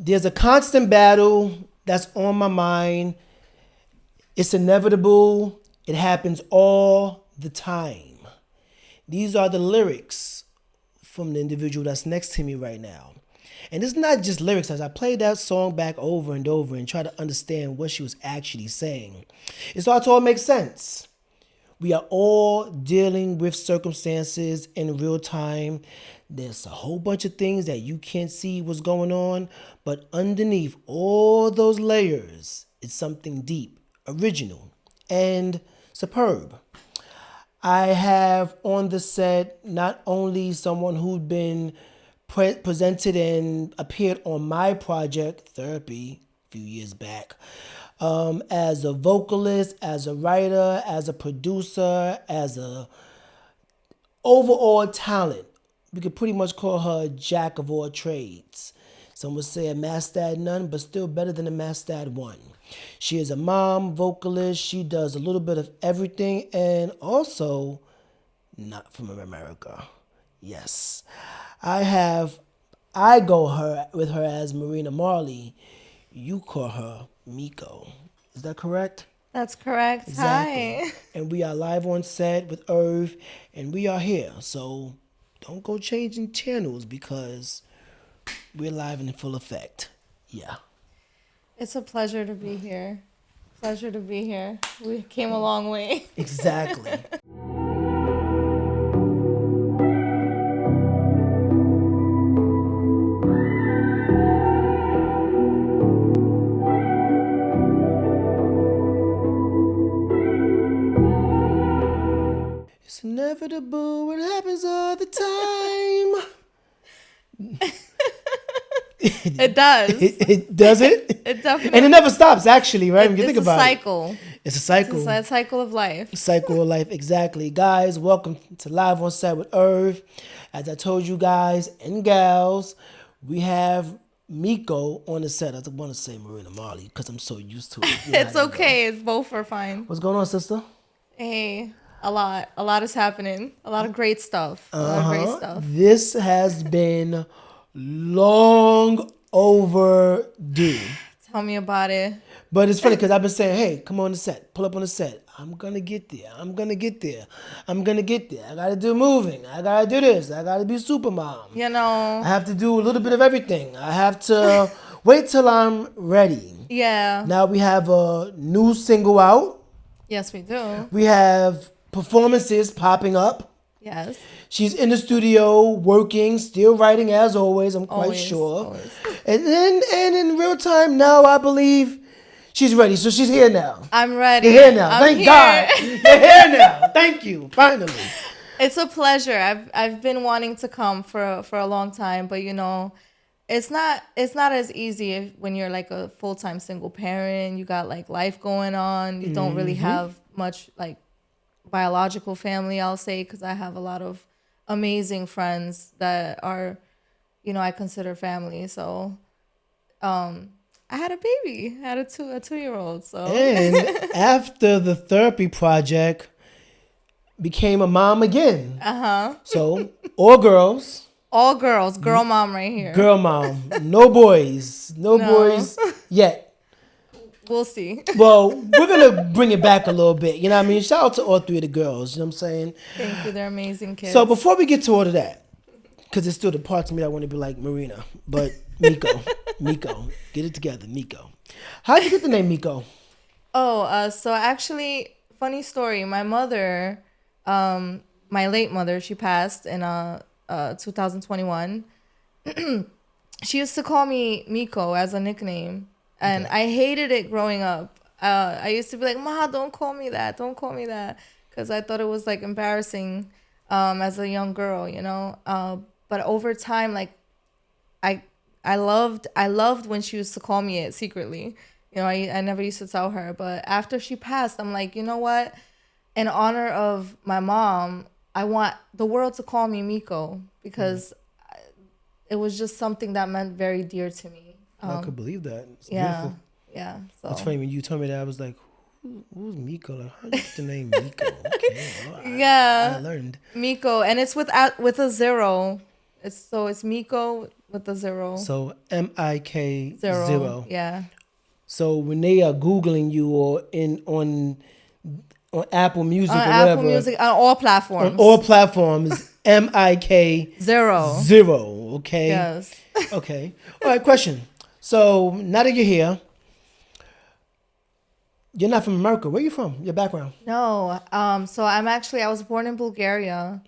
There's a constant battle that's on my mind. It's inevitable. It happens all the time. These are the lyrics from the individual that's next to me right now. And it's not just lyrics. As I play that song back over and over and try to understand what she was actually saying, it starts to all make sense. We are all dealing with circumstances in real time. There's a whole bunch of things that you can't see what's going on, but underneath all those layers is something deep, original, and superb. I have on the set not only someone who'd been presented and appeared on my project, Therapy, a few years back, as a vocalist, as a writer, as a producer, as a overall talent. We could pretty much call her a jack of all trades. Some would say a master at none, but still better than a master at one. She is a mom, vocalist. She does a little bit of everything, and also not from America. Yes. I go with her as Marina Marley. You call her Mik0. Is that correct? That's correct. Exactly. Hi. And we are live on set with Irv, and we are here. So don't go changing channels because we're live and in full effect. Yeah. It's a pleasure to be here. Pleasure to be here. We came a long way. Exactly. It's inevitable. It happens all the time. It does. It does it? It definitely. And it never stops, actually, right? When you think It's a about cycle. It's a cycle. It's a cycle of life. Cycle of life, exactly. Guys, welcome to Live on Set with Irv. As I told you guys and gals, we have Mik0 on the set. I want to say Marina Marley because I'm so used to it. It's okay. It's both are fine. What's going on, sister? Hey, a lot is happening. A lot of great stuff. A lot of great stuff. This has been long overdue. Tell me about it. But it's funny because I've been saying, hey, come on the set. Pull up on the set. I'm going to get there. I'm going to get there. I'm going to get there. I got to do moving. I got to do this. I got to be super mom. You know. I have to do a little bit of everything. I have to wait till I'm ready. Yeah. Now we have a new single out. Yes, we do. We have performances popping up. Yes. She's in the studio working, still writing as always, I'm quite sure. Always. And in real time now, I believe she's ready. So she's here now. I'm ready. You're here now. I'm Thank here. God. You're here now. Thank you. Finally. It's a pleasure. I've been wanting to come for a long time, but you know, it's not as easy when you're like a full-time single parent. You got like life going on. You don't really have much like biological family, I'll say, because I have a lot of amazing friends that are, you know, I consider family. So I had a baby. I had a 2-year-old. So And after the therapy project, became a mom again. So all girls. all girls, girl mom right here. Girl mom. No boys. No boys yet. We'll see. Well, we're going to bring it back a little bit. You know what I mean? Shout out to all three of the girls. You know what I'm saying? Thank you. They're amazing kids. So before we get to all of that, because there's still the parts of me that want to be like Marina, but Mik0, get it together, Mik0. How'd you get the name Mik0? So actually, funny story. My mother, my late mother, she passed in 2021. She used to call me Mik0 as a nickname. And I hated it growing up. I used to be like, Ma, don't call me that. Don't call me that. Because I thought it was like embarrassing as a young girl, you know. But over time, like I loved when she used to call me it secretly. You know, I never used to tell her. But after she passed, I'm like, you know what? In honor of my mom, I want the world to call me Mik0 because it was just something that meant very dear to me. I could believe that. It's Yeah, beautiful. yeah. So It's funny when you told me that, I was like, who's Mik0? Like, how do you get the name Mik0? Okay, well, yeah, I learned. Mik0, and it's with a zero. It's Mik0 with the zero. So Mik Zero. 0. Yeah. So when they are Googling you or on Apple On Music or Apple whatever, Music, on all on platforms. all platforms, Mik Zero. 0. Okay. Yes. Okay. All right. Question. So now that you're here, you're not from America. Where you from? Your background? No. So I was born in Bulgaria.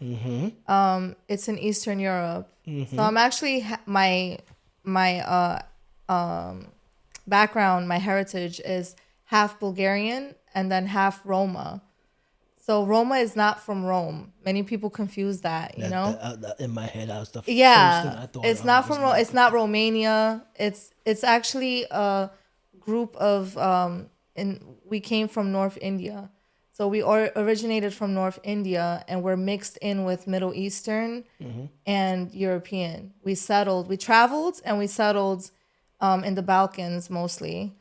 It's in Eastern Europe. So I'm actually my background, my heritage is half Bulgarian and then half Roma. So Roma is not from Rome. Many people confuse that, you know? In my head, that was the first thing Yeah, I thought. it's not from it's not Romania. It's actually a group of and we came from North India. So we originated from North India and we're mixed in with Middle Eastern and European. We traveled and we settled in the Balkans mostly.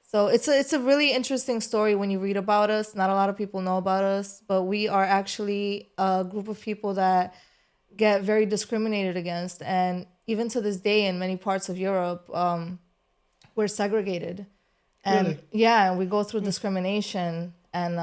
So it's a really interesting story when you read about us. Not a lot of people know about us, but we are actually a group of people that get very discriminated against, and even to this day in many parts of Europe, we're segregated, and Really? yeah, and we go through discrimination, and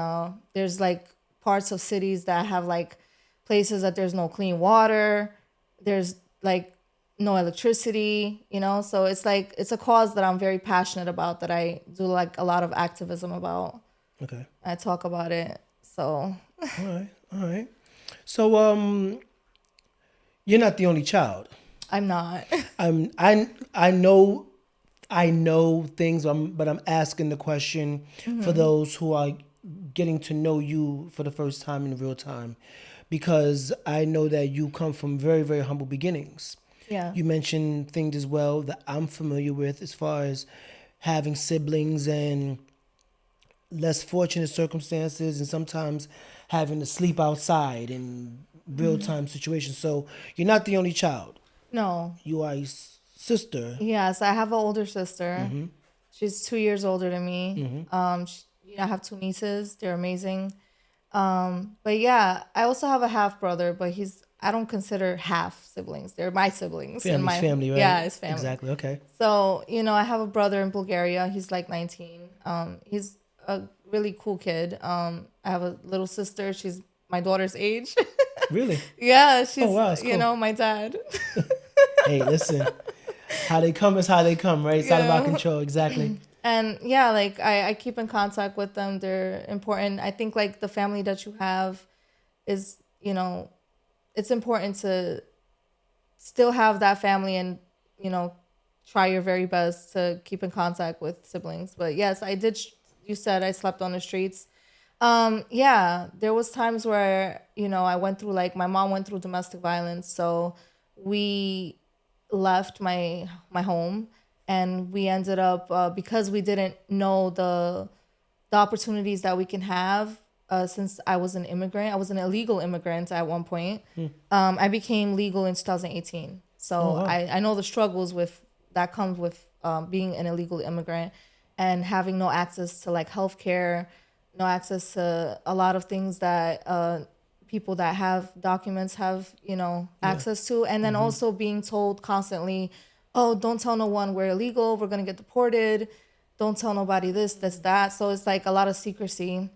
there's like parts of cities that have like places that there's no clean water, there's like no electricity, you know. So it's like it's a cause that I'm very passionate about, that I do like a lot of activism about. Okay. I talk about it. So All right. All right. So you're not the only child. I'm not. I know things, but I'm asking the question for those who are getting to know you for the first time in real time, because I know that you come from very, very humble beginnings. Yeah. You mentioned things as well that I'm familiar with as far as having siblings and less fortunate circumstances, and sometimes having to sleep outside in real time situations. So you're not the only child. No. You are a sister. Yes, I have an older sister. She's 2 years older than me. I have two nieces. They're amazing. But yeah, I also have a half brother, but I don't consider half siblings. They're my siblings. Family's family, right? Yeah, it's family. Exactly. Okay. So, I have a brother in Bulgaria. He's like 19. He's a really cool kid. I have a little sister. She's my daughter's age. Really? Yeah, she's, wow, that's cool. my dad. Hey, listen. How they come is how they come, right? It's not about control. Exactly. And yeah, like I keep in contact with them. They're important. I think like the family that you have is, it's important to still have that family and, try your very best to keep in contact with siblings. But yes, I did. You said I slept on the streets. Yeah, there was times where, I went through, like, my mom went through domestic violence. So we left my home, and we ended up, because we didn't know the opportunities that we can have, since I was an immigrant. I was an illegal immigrant at one point. I became legal in 2018. So wow. I know the struggles that comes with being an illegal immigrant and having no access to like healthcare, no access to a lot of things that people that have documents have, access to. And then also being told constantly, oh, don't tell no one we're illegal, we're going to get deported. Don't tell nobody this, that. So it's like a lot of secrecy.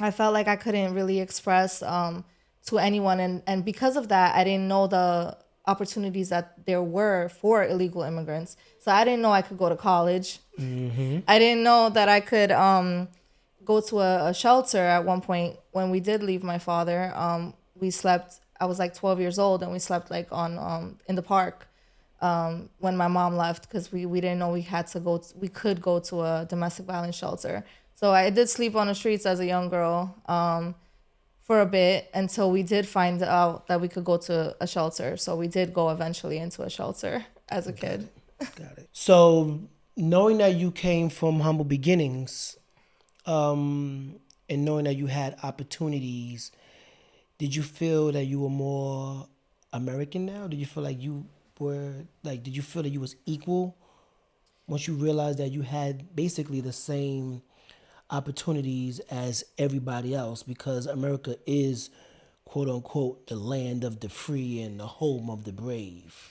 I felt like I couldn't really express to anyone. And because of that, I didn't know the opportunities that there were for illegal immigrants. So I didn't know I could go to college. I didn't know that I could go to a shelter at one point. When we did leave my father, we slept, I was like 12 years old, and we slept like on in the park when my mom left, because we didn't know we could go to a domestic violence shelter. So I did sleep on the streets as a young girl for a bit, until we did find out that we could go to a shelter. So we did go eventually into a shelter as a kid. Got it. So knowing that you came from humble beginnings, and knowing that you had opportunities, did you feel that you were more American now? Did you feel like did you feel that you was equal once you realized that you had basically the same opportunities as everybody else, because America is, quote unquote, the land of the free and the home of the brave?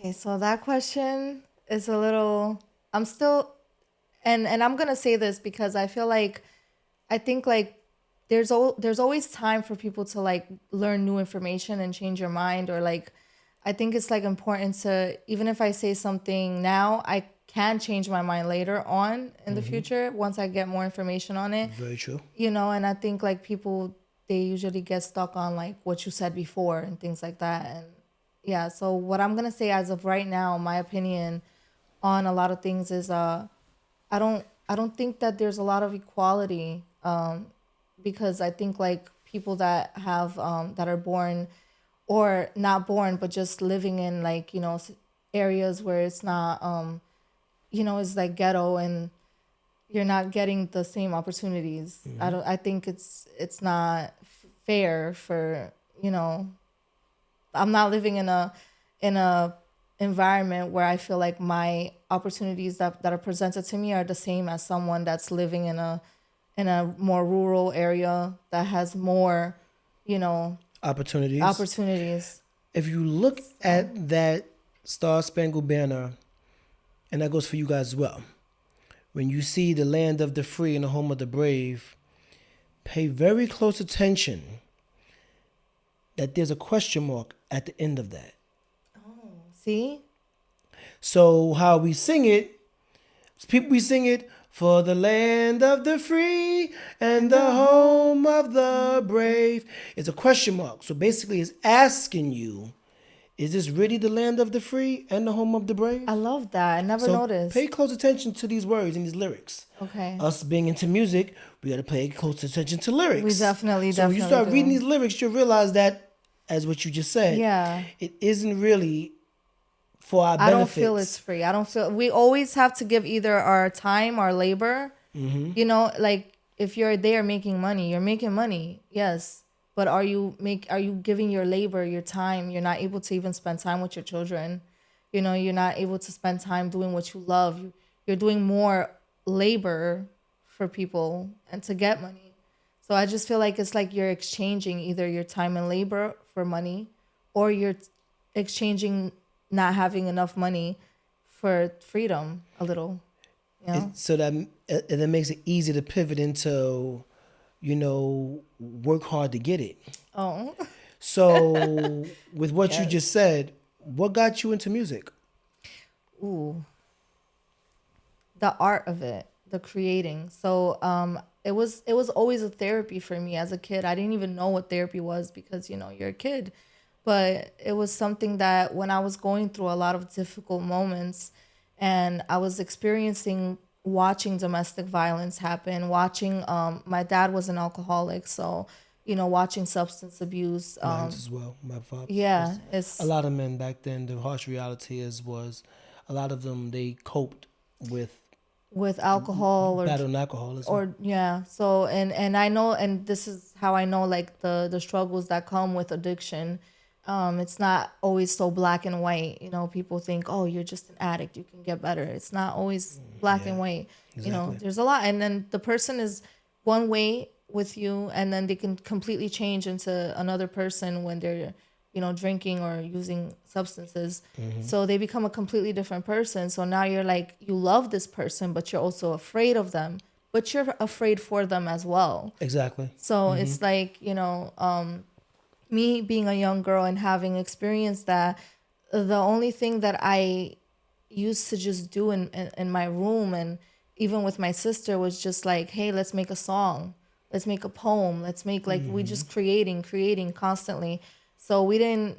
Okay, so that question is a little. I'm still, and I'm gonna say this because I feel like I think like there's always time for people to like learn new information and change your mind, or like I think it's like important to, even if I say something now, I can change my mind later on in the future once I get more information on it. Very true. And I think like people, they usually get stuck on like what you said before and things like that. And yeah, so what I'm gonna say as of right now, my opinion on a lot of things is I don't think that there's a lot of equality, because I think like people that have that are born, or not born but just living in like areas where it's not it's like ghetto, and you're not getting the same opportunities. I think it's not fair for, I'm not living in a environment where I feel like my opportunities that are presented to me are the same as someone that's living in a more rural area that has more, Opportunities. opportunities. If you look at that Star Spangled Banner, and that goes for you guys as well, when you see the land of the free and the home of the brave, pay very close attention that there's a question mark at the end of that. See? So how we sing it, we sing it, for the land of the free and the home of the brave. It's a question mark. So basically it's asking you, is this really the land of the free and the home of the brave? I love that. I never So noticed. pay close attention to these words and these lyrics. Okay. Us being into music, we gotta pay close attention to lyrics. We definitely, So when you definitely start reading do. these lyrics, you'll realize that, as what you just said, Yeah. it isn't really for our I benefits. don't feel it's free. I don't feel we always have to give either our time, our labor. Like if you're there making money, you're making money, yes. But are you giving your labor, your time? You're not able to even spend time with your children. You're not able to spend time doing what you love. You're doing more labor for people and to get money. So I just feel like it's like you're exchanging either your time and labor for money, or you're exchanging not having enough money for freedom a little. So that makes it easy to pivot into, work hard to get it. Oh. So with what you Yes. just said, what got you into music? Ooh. The art of it, the creating. So it was always a therapy for me as a kid. I didn't even know what therapy was because you're a kid. But it was something that when I was going through a lot of difficult moments, and I was experiencing watching domestic violence happen, watching my dad was an alcoholic, so watching substance abuse. Mine as well. My father. Yeah, it's A lot of men back then, the harsh reality was a lot of them, they coped with with alcohol or battling alcoholism. or yeah. So and I know, and this is how I know like the struggles that come with addiction. It's not always so black and white. People think, oh, you're just an addict, you can get better. It's not always black and white. Exactly. There's a lot, and then the person is one way with you, and then they can completely change into another person when they're drinking or using substances. So they become a completely different person. So now you're like, you love this person, but you're also afraid of them, but you're afraid for them as well. Exactly. So it's like, me being a young girl and having experienced that, the only thing that I used to just do in my room, and even with my sister, was just like, hey, let's make a song. Let's make a poem. Let's make like, we just creating constantly. So we didn't,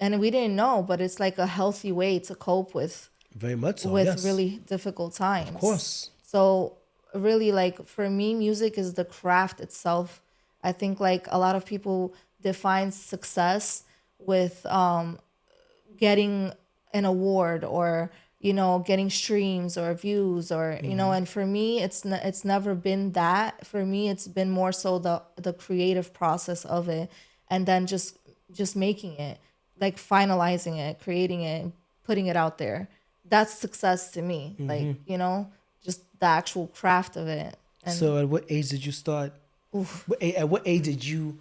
and we didn't know, but it's like a healthy way to cope with Very much so. with Yes. really difficult times. Of course. So really, like for me, music is the craft itself. I think like a lot of people define success with getting an award, or getting streams or views, or and for me it's never been that. For me it's been more so the creative process of it, and then just making it, like finalizing it, creating it, putting it out there. That's success to me. Like just the actual craft of it. And So at what age did you start? At what age did you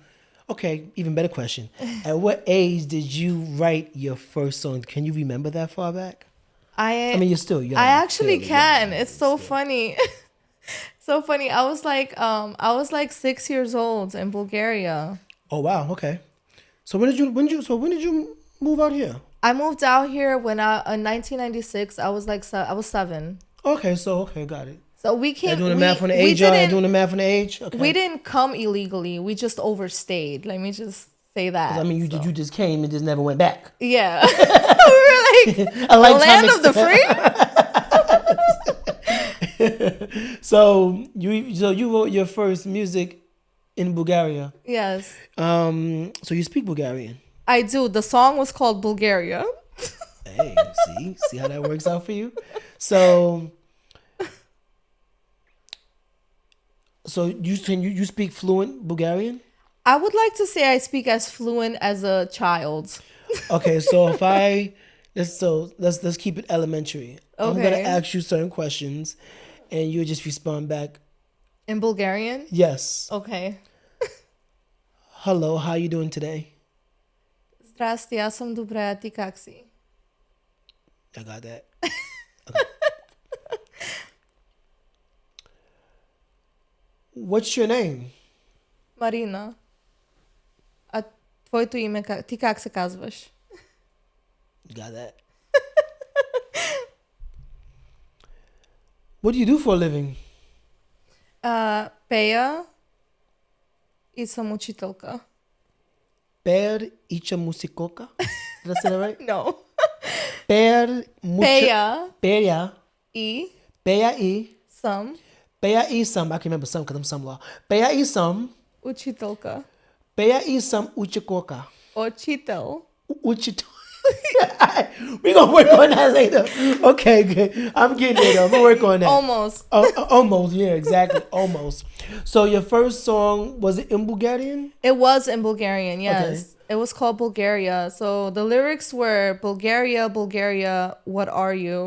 Okay, even better question. At what age did you write your first song? Can you remember that far back? I mean, you're still young. I actually fairly can. young, It's so funny. So funny. I was like 6 years old in Bulgaria. Oh wow. Okay. So when did you move out here? I moved out here when in 1996. I was like I was 7. Okay. So okay, got it. So we They're came. doing the math on the We age. Y'all didn't. doing the math on the age. Okay. We didn't come illegally. We just overstayed. Let me just say that. I mean, you just came and just never went back. Yeah. We were like A the land of the free. So you wrote your first music in Bulgaria. Yes, So you speak Bulgarian. I do. The song was called Bulgaria. Hey, see how that works out for you. So you speak fluent Bulgarian? I would like to say I speak as fluent as a child. Okay, so let's keep it elementary. I'm gonna Okay. ask you certain questions, and you just respond back. In Bulgarian? Yes. Okay. Hello, how you doing today? Здрасти, аз съм добре, а ти как си? I got that. Okay. What's your name? Марина. А твоето име, ти как се казваш? Got that. What do you do for a living? Пея и съм учителка. Per icha musikoka? Did I say that right? No. Per Пея Peya. и Peya I. съм Peya I some. I can remember some because I'm some law. Peya I some. учителка. Peya I some uchikoka. Учител. Uchito. We're gonna work on that later. Okay, good. I'm getting it. I'm gonna work on that. Almost. Almost, yeah, exactly. Almost. So your first song, was it in Bulgarian? It was in Bulgarian, yes. Okay. It was called Bulgaria. So the lyrics were Bulgaria, Bulgaria, what are you?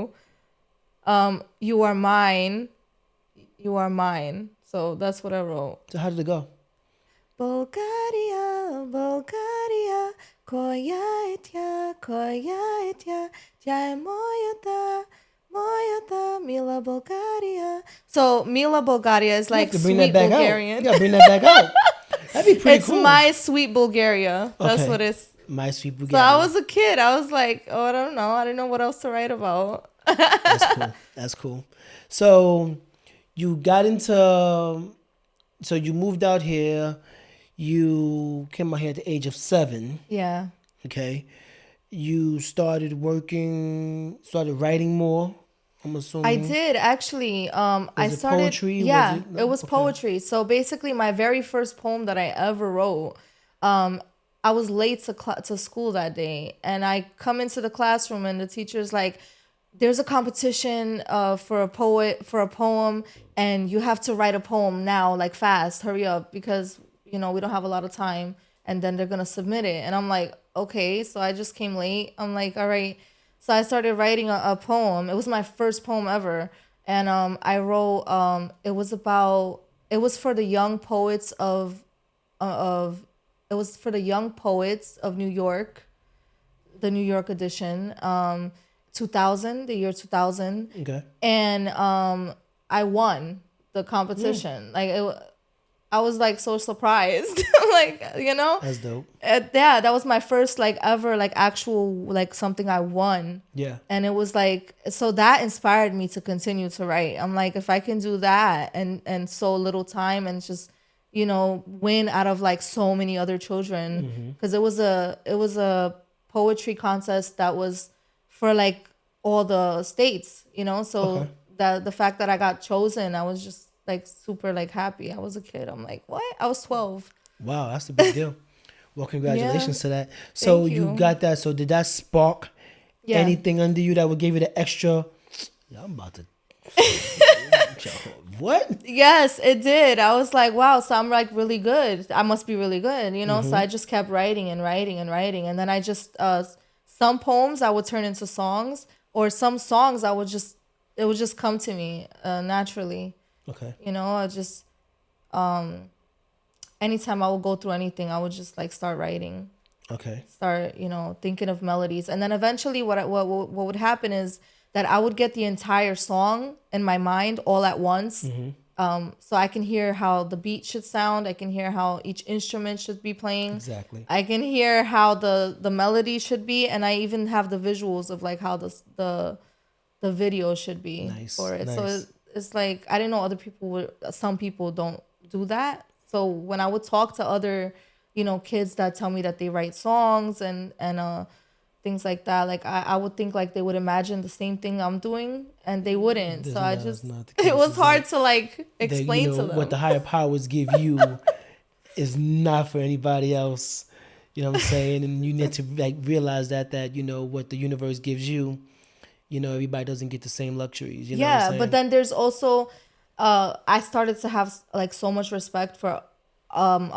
You are mine. You are mine. So that's what I wrote. So how did it go? Bulgaria, Bulgaria, коя е тя, тя е моята, мила Bulgaria. So Mila Bulgaria is like You have to bring sweet that back Bulgarian. out. You gotta bring that back out. That'd be pretty It's cool. my sweet Bulgaria. That's Okay. what it's. My sweet So Bulgarian. I was a kid. I was like, oh, I don't know. I didn't know what else to write about. That's cool. That's cool. So you got into, so you moved out here. You came out here at the age of 7. Yeah. Okay. You started writing more. I'm assuming. I did actually. I it started. poetry? Yeah, Was it- it was okay. poetry. So basically, my very first poem that I ever wrote. I was late to school that day, and I come into the classroom, and the teacher's like, "There's a competition for a poem, and you have to write a poem now, like fast, hurry up, because we don't have a lot of time, and then they're gonna submit it." And I'm like, "Okay," so I just came late. I'm like, "All right." So I started writing a poem. It was my first poem ever, and I wrote. It was for the young poets of. It was for the young poets of New York, the New York edition, 2000, the year 2000. Okay. And I won the competition. Like I was like so surprised, like That's dope. yeah, that was my first like ever like actual like something I won. Yeah. And it was like, so that inspired me to continue to write. I'm like, if I can do that and so little time and just win out of like so many other children, because it was a poetry contest that was for like all the states, so Okay. that the fact that I got chosen, I was just like super like happy. I was a kid. I'm like, what? I was 12. Wow, that's a big deal. Well, congratulations Yeah. to that. So Thank you. got that. So did that spark Yeah. anything under you that would give you the extra? Yeah, I'm about to. What? Yes, it did. I was like, wow, so I'm like really good. I must be really good, So I just kept writing and writing and writing. And then I just, some poems I would turn into songs, or some songs it would just come to me naturally. Okay. I just, anytime I would go through anything, I would just like start writing, Okay. start, thinking of melodies. And then eventually what would happen is that I would get the entire song in my mind all at once. So I can hear how the beat should sound. I can hear how each instrument should be playing. Exactly. I can hear how the melody should be. And I even have the visuals of like how the video should be for it. Nice. So it's like, I didn't know some people don't do that. So when I would talk to other, kids that tell me that they write songs and things like that, like I would think like they would imagine the same thing I'm doing, and they wouldn't. So I just, it was hard to like explain to them. What the higher powers give you is not for anybody else. You know what I'm saying? And you need to like realize that what the universe gives you, everybody doesn't get the same luxuries. You know what I'm saying? But then there's also, I started to have like so much respect for other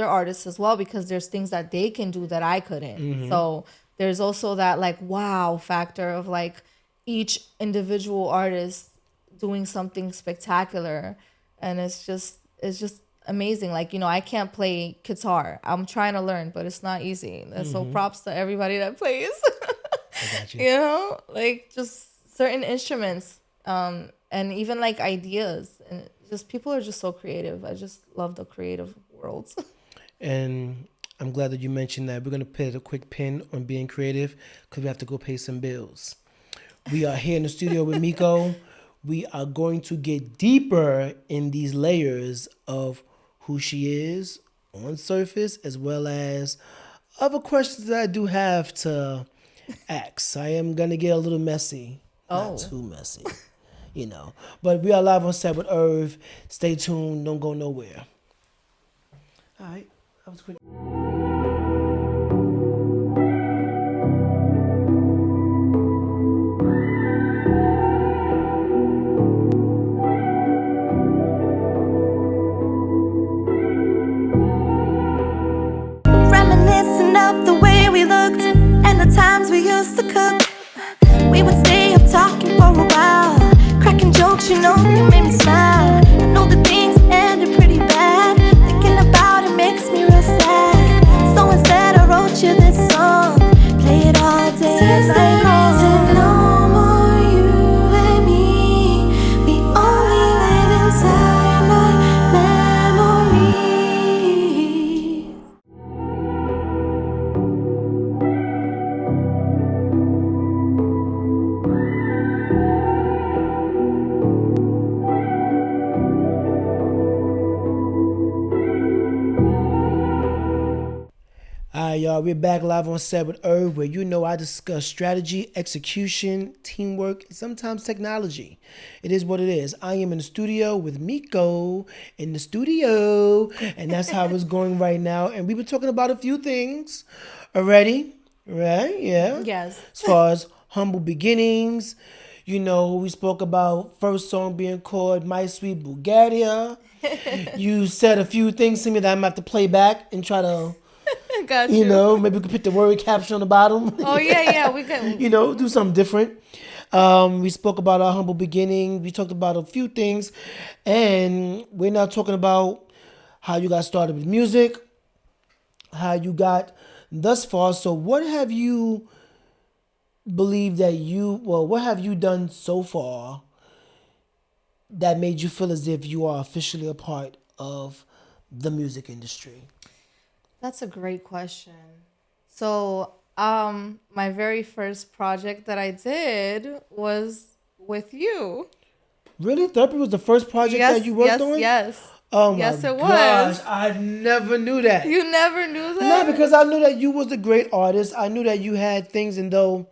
artists as well, because there's things that they can do that I couldn't. So there's also that like wow factor of like each individual artist doing something spectacular, and it's just amazing. Like, I can't play guitar. I'm trying to learn, but it's not easy. And so props to everybody that plays. I got you. Like just certain instruments, and even like ideas, and just people are just so creative. I just love the creative world. And I'm glad that you mentioned that. We're going to put a quick pin on being creative because we have to go pay some bills. We are here in the studio with Mik0. We are going to get deeper in these layers of who she is on surface, as well as other questions that I do have to ask. I am going to get a little messy. Not too messy, But we are live on Set with Irv. Stay tuned. Don't go nowhere. All right. That was quick. Reminiscing of the way we looked and the times we used to cook. We would stay up talking for a while, cracking jokes, you made me smile. I know the things ended pretty bad. Thinking about it makes me real sad. So instead I wrote you this song, play it all day. Since they to no more you and me, we only live inside my memories. Alright, y'all, we're back live on Set with Irv, where I discuss strategy, execution, teamwork, and sometimes technology. It is what it is. I am in the studio with Mik0 in the studio, and that's how it's going right now. And we were talking about a few things already, right? Yeah. Yes. As far as humble beginnings, we spoke about first song being called My Sweet Bulgaria. You said a few things to me that I'm about to play back and try to... Got you. Maybe we could put the word caption on the bottom. Oh, yeah, we can. Do something different. We spoke about our humble beginning. We talked about a few things. And we're now talking about how you got started with music, how you got thus far. So what have you believed that what have you done so far that made you feel as if you are officially a part of the music industry? That's a great question. So, my very first project that I did was with you. Really? Therapy was the first project that you worked on? Yes. Oh yes, my it gosh, was. I never knew that. You never knew that? No, because I knew that you was a great artist. I knew that you had things, and though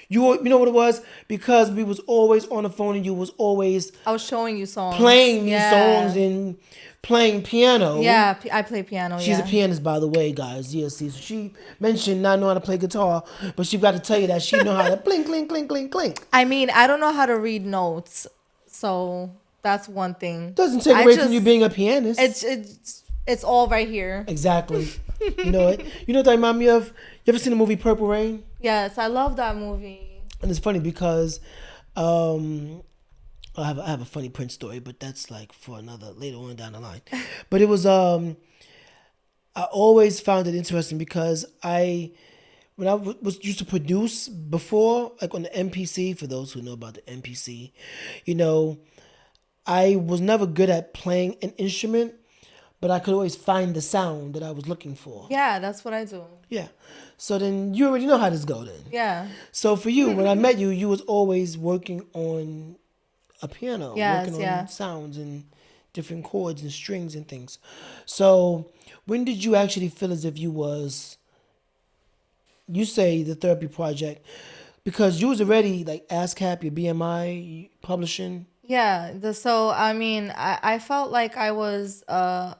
you know what it was? Because we was always on the phone and you was always... I was showing you songs. Playing these songs and playing piano. Yeah, I play piano, She's a pianist, by the way, guys. Yes, see, so she mentioned not knowing how to play guitar, but she got to tell you that she know how to blink, clink, clink, clink, clink. I mean, I don't know how to read notes, so that's one thing. Doesn't take away from you being a pianist. It's all right here. Exactly. You know it. You know what that remind me of? You ever seen the movie Purple Rain? Yes, I love that movie. And it's funny because I have a funny Prince story, but that's like for another later on down the line. But it was I always found it interesting because when I was used to produce before, like on the MPC, for those who know about the MPC, you know, I was never good at playing an instrument, but I could always find the sound that I was looking for. Yeah, that's what I do. Yeah. So then you already know how this go then. Yeah. So for you, when I met you, you was always working on a piano, Yes, working yeah. on sounds and different chords and strings and things. So when did you actually feel as if you say the therapy project, because you was already like ASCAP, your BMI, publishing? Yeah. I felt like I was an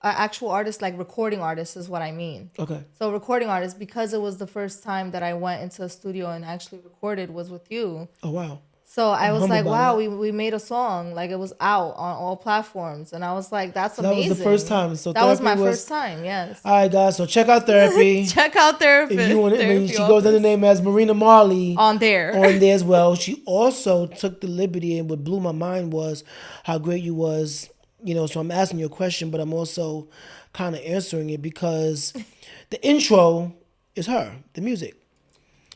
actual artist, like recording artist is what I mean. Okay. So recording artist, because it was the first time that I went into a studio and actually recorded was with you. Oh, wow. So I was humbled like, by wow, that. we made a song. Like it was out on all platforms. And I was like, that's That amazing. was the first time. So that was my therapy first time, yes. All right, guys. So check out therapy. Check out therapy. If you want it, I mean, Therapy she goes under the name as Marina Marley on there. on there as well. She also took the liberty, and what blew my mind was how great you was. You know, so I'm asking you a question, but I'm also kind of answering it because the intro is her, the music.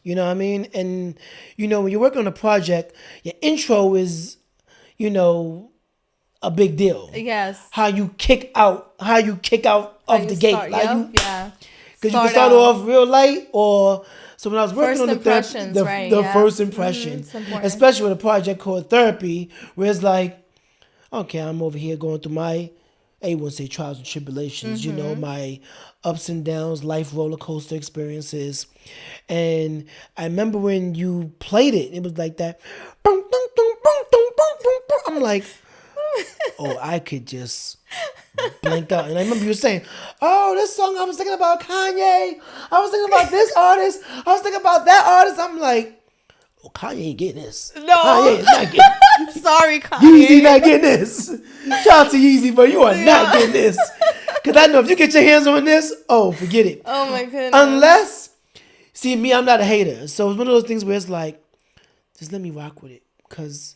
You know what I mean? And, you know, when you're working on a project, your intro is, you know, a big deal. Yes. How you kick out of the gate. Start, Like yep, yeah. because you can start off real light, or so when I was working First on the impressions, the right, the yeah. first impression, it's important. especially with a project called Therapy, where it's like, okay, I'm over here going through my, I wouldn't say trials and tribulations, you know, my ups and downs, life roller coaster experiences. And I remember when you played it, it was like that. Boom, boom, boom, boom, boom, boom, boom, boom. I'm like, oh, I could just blank out. And I remember you were saying, oh, this song, I was thinking about Kanye. I was thinking about this artist. I was thinking about that artist. I'm like, oh, Kanye ain't getting this. No. Kanye is not getting Sorry, Kanye. Yeezy not getting this. Shout out to Yeezy, but you are not getting this. Because I know if you get your hands on this, oh, forget it. Oh, my goodness. Unless, see, me, I'm not a hater. So it's one of those things where it's like, just let me rock with it. Because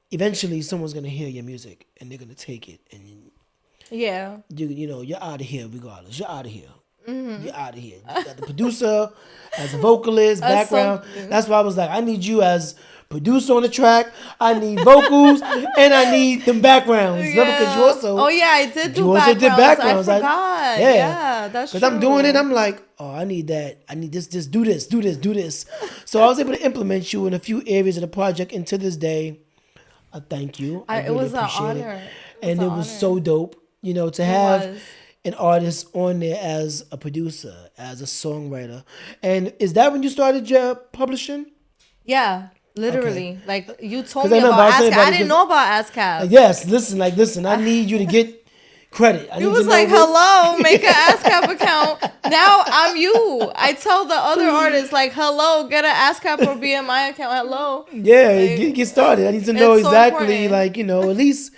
eventually someone's going to hear your music and they're going to take it. And Yeah. you know, you're out of here regardless. You're out of here. You're out of here. You got the producer, as a vocalist, background. That's why I was like, I need you as producer on the track. I need vocals, and I need them backgrounds. Remember, because you also. Oh yeah, I did do you also backgrounds. did backgrounds. I forgot. Yeah, that's true. Because I'm doing it, I'm like, oh, I need that. I need this. Just do this. Do this. Do this. So I was able to implement you in a few areas of the project, and to this day, I thank you. I it really was an appreciate honor. And it was so dope, you know, to have an artist on there as a producer, as a songwriter. And is that when you started your publishing? Yeah, literally. Okay. Like you told 'Cause me about ASCAP. I didn't because- know about ASCAP. Yes, listen, I need you to get credit. He was like, hello, make an ASCAP account. Now I'm you. I tell the other artists, like, hello, get an ASCAP or BMI account. Hello. Yeah, Like, get started. I need to know it's so exactly, important. like, you know, at least,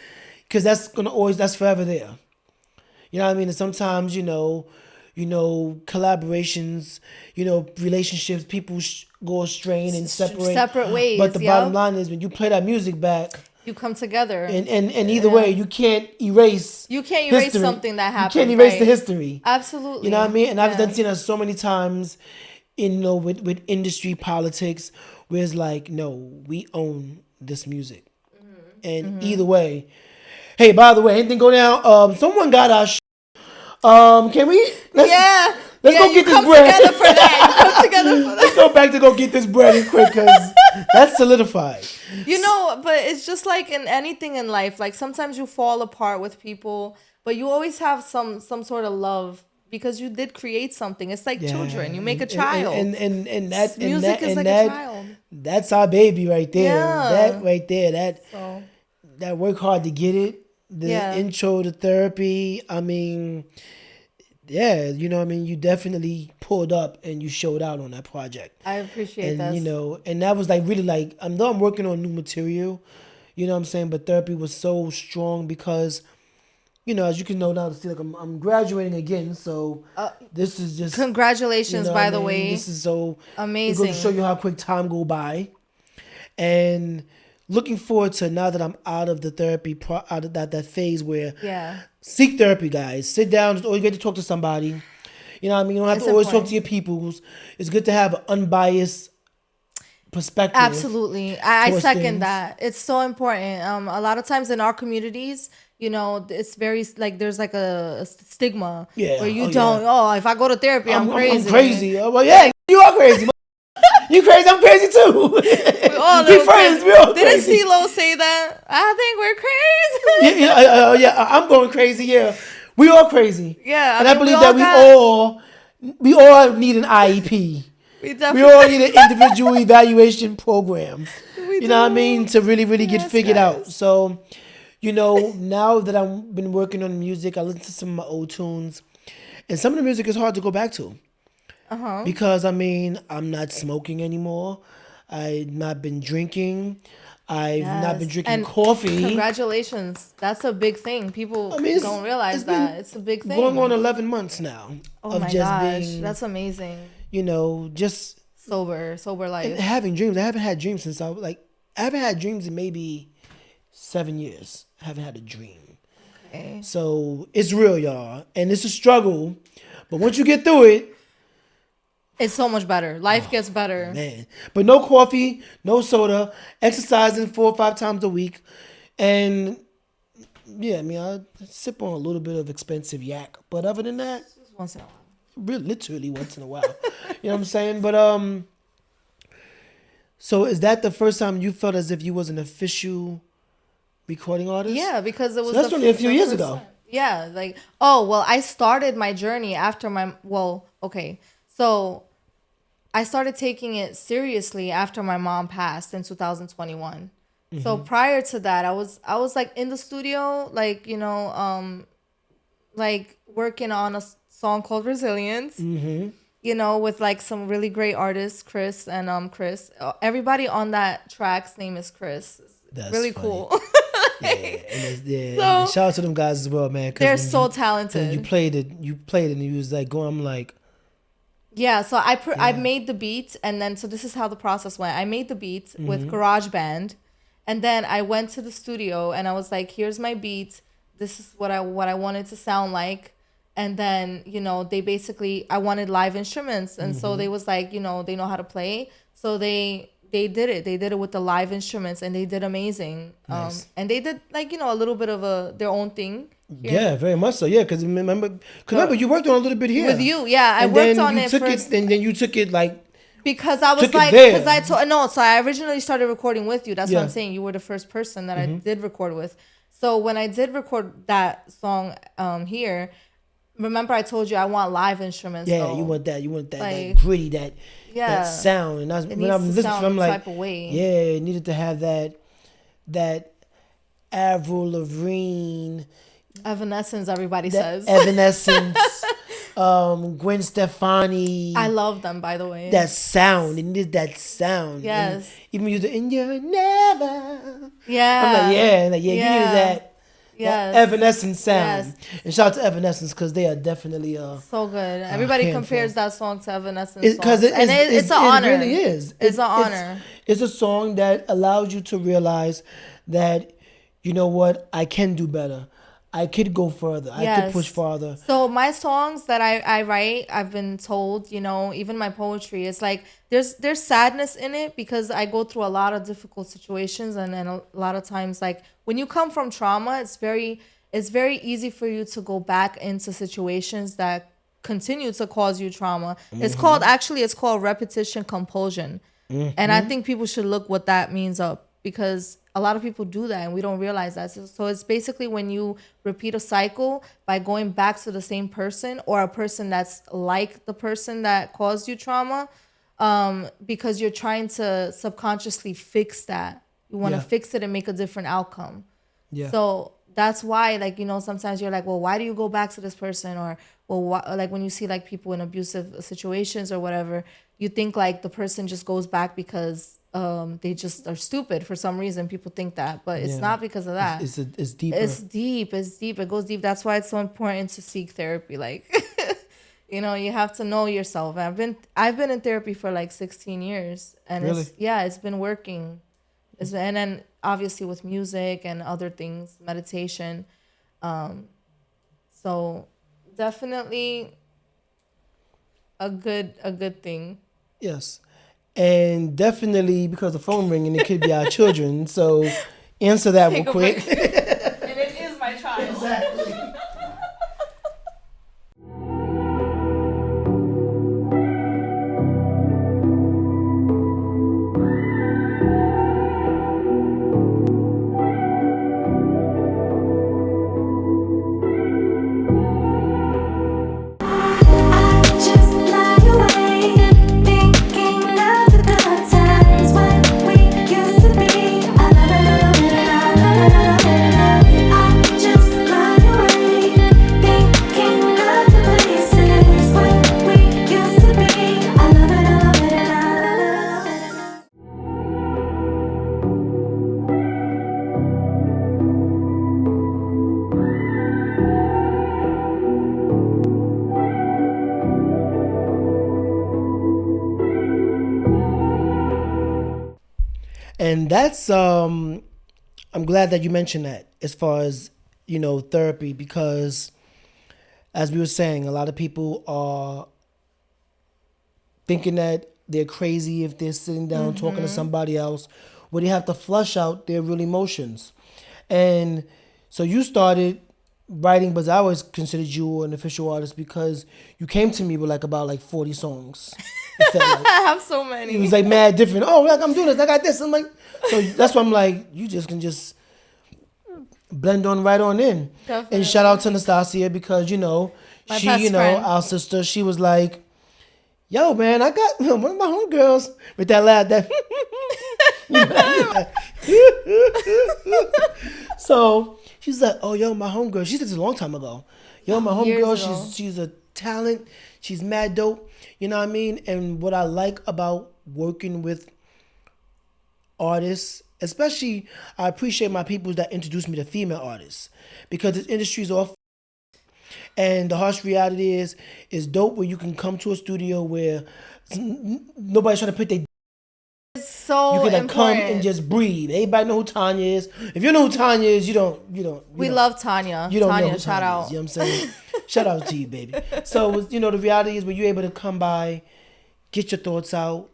because that's forever there. You know what I mean? And sometimes, you know, collaborations, you know, relationships, people go astray and separate ways. But the bottom line is when you play that music back, you come together. and either way, you can't erase. You can't erase history. something that happened. You can't erase the history. Absolutely. You know what I mean? And I've seen that so many times, in, you know, with industry politics, where it's like, no, we own this music, and either way. Hey, by the way, anything go down? Someone got our. Can we? Let's go get this bread. Together for that. You come together for that. Let's go back to go get this bread in quick, because that's solidified. You know, but it's just like in anything in life. Like sometimes you fall apart with people, but you always have some sort of love because you did create something. It's like children. You make a child. And that music is like that, a child. That's our baby right there. Yeah. That right there. So. That work hard to get it. The intro to therapy. I mean, yeah, you know what I mean? You definitely pulled up and you showed out on that project. I appreciate that. And, you know, and that was like really like, I know I'm working on new material, you know what I'm saying? But therapy was so strong because, you know, as you can know now, see, like I'm graduating again. So this is just. Congratulations, you know by the I mean? way. This is so amazing. It's going to show you how quick time go by. And looking forward to now that I'm out of the therapy, out of that phase where seek therapy, guys. Sit down. It's always great to talk to somebody. You know what I mean? You don't have to always talk to your peoples. It's good to have an unbiased perspective. Absolutely. I second that. It's so important. A lot of times in our communities, you know, it's very like there's like a stigma where you if I go to therapy, I'm crazy. I'm crazy. Well, yeah, you are crazy. You crazy, I'm crazy too. We all we friends, we all Didn't crazy. CeeLo say that? I think we're crazy. I'm going crazy, yeah. We all crazy. Yeah. I believe that we all need an IEP. We all need an individual evaluation program. You know what I mean? To really, really get figured out. So, you know, now that I've been working on music, I listen to some of my old tunes. And some of the music is hard to go back to. Because, I mean, I'm not smoking anymore. I've not been drinking. I've not been drinking coffee. Congratulations. That's a big thing. People don't realize that. It's a big thing. Going on 11 months now. Oh my gosh. That's amazing. You know, just... Sober life. And having dreams. I haven't had dreams since I haven't had dreams in maybe 7 years. I haven't had a dream. Okay. So, it's real, y'all. And it's a struggle. But once you get through it... It's so much better. Life gets better. Man. But no coffee, no soda, exercising 4 or 5 times a week. And yeah, I mean, I sip on a little bit of expensive yak. But other than that, just once in a while. Really, literally once in a while. You know what I'm saying? But so is that the first time you felt as if you was an official recording artist? Yeah, because it was that's only a few years ago. Yeah, like I started my journey after So I started taking it seriously after my mom passed in 2021. So prior to that, I was like in the studio, like, you know, like working on a song called Resilience, you know, with like some really great artists, Chris and Chris. Everybody on that track's name is Chris. That's really funny. Cool. So, shout out to them guys as well, man. They're so talented. You played it, and you was like going, I'm like... Yeah, so I made the beat, and then so this is how the process went. I made the beat with GarageBand, and then I went to the studio and I was like, "Here's my beat. This is what I wanted to sound like." And then, you know, I wanted live instruments, and so they was like, you know, they know how to play, so they did it. They did it with the live instruments, and they did amazing. Nice. And they did like, you know, a little bit of their own thing. Here. Yeah, very much so. Yeah, because remember, you worked on a little bit here with you. Yeah, I worked on it first, and then you took it like because I was like, because I told no. So I originally started recording with you. That's what I'm saying. You were the first person that I did record with. So when I did record that song here, remember I told you I want live instruments. Yeah, though. You want that like gritty, that sound. And when I'm listening to, I'm like, yeah, it needed to have that Avril Lavigne. Evanescence, everybody says. Evanescence, Gwen Stefani. I love them, by the way. That sound. It needed that sound. Yes. And even you and you're never. Yeah. I'm like, you needed that. Yes. That Evanescence sound. Yes. And shout out to Evanescence because they are definitely so good. Everybody compares that song to Evanescence. Because it's an honor. It really is. It's an honor. It's a song that allows you to realize that, you know what, I can do better. I could go further. I could push farther. So my songs that I write, I've been told, you know, even my poetry, it's like there's sadness in it because I go through a lot of difficult situations, and then a lot of times, like when you come from trauma, it's very easy for you to go back into situations that continue to cause you trauma. It's called repetition compulsion, and I think people should look what that means up because a lot of people do that and we don't realize that. So it's basically when you repeat a cycle by going back to the same person or a person that's like the person that caused you trauma, because you're trying to subconsciously fix that. You want to fix it and make a different outcome. Yeah. So that's why, like, you know, sometimes you're like, well, why do you go back to this person? Or, well, like when you see like people in abusive situations or whatever, you think like the person just goes back because they just are stupid for some reason. People think that, but it's not because of that. It's deeper. It's deep. It goes deep. That's why it's so important to seek therapy. Like, you know, you have to know yourself. I've been in therapy for like 16 years, and it's been working. And then obviously with music and other things, meditation. So definitely a good thing. Yes. And definitely because the phone ringing, it could be our children. So answer that real quick. And it is my child. Exactly. I just lie awake, thinking of the good times when we used to be. I love it, I love it, I love it, I love it. I just lie awake, thinking of the places when we used to be. I love it, I love it, I love it. And that's I'm glad that you mentioned that as far as, therapy, because as we were saying, a lot of people are thinking that they're crazy if they're sitting down talking to somebody else where they have to flush out their real emotions. And so you started writing, but I always considered you an official artist because you came to me with about 40 songs. It felt like. I have so many. It was mad different. Oh, I'm doing this. I got this. I'm like, so that's why I'm like, you just can just blend on right on in. Definitely. And shout out to Anastasia because My she, best friend. our sister. She was like, yo, man, I got one of my homegirls with that laugh. So she's like, oh, yo, my homegirl. She did this a long time ago. Yo, my Years homegirl. ago. She's a talent. She's mad dope. You know what I mean? And what I like about working with artists, especially I appreciate my people that introduce me to female artists because this industry is all and the harsh reality is it's dope where you can come to a studio where nobody's trying to put their So you can important. come and just breathe. Everybody know who Tanya is. If you know who Tanya is, you don't. We love Tanya. You don't know Tanya, who shout Tanya out. is, you know what I'm saying? Shout out to you, baby. So, the reality is when you're able to come by, get your thoughts out,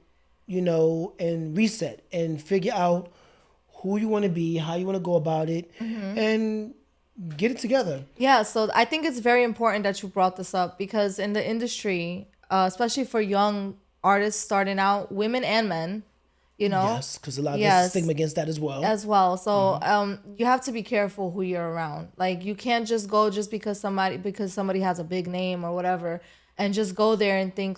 and reset and figure out who you want to be, how you want to go about it, and get it together. Yeah, so I think it's very important that you brought this up because in the industry, especially for young artists starting out, women and men, Yes, because a lot of Yes. stigma against that as well. So you have to be careful who you're around. Like you can't just go just because somebody has a big name or whatever and just go there and think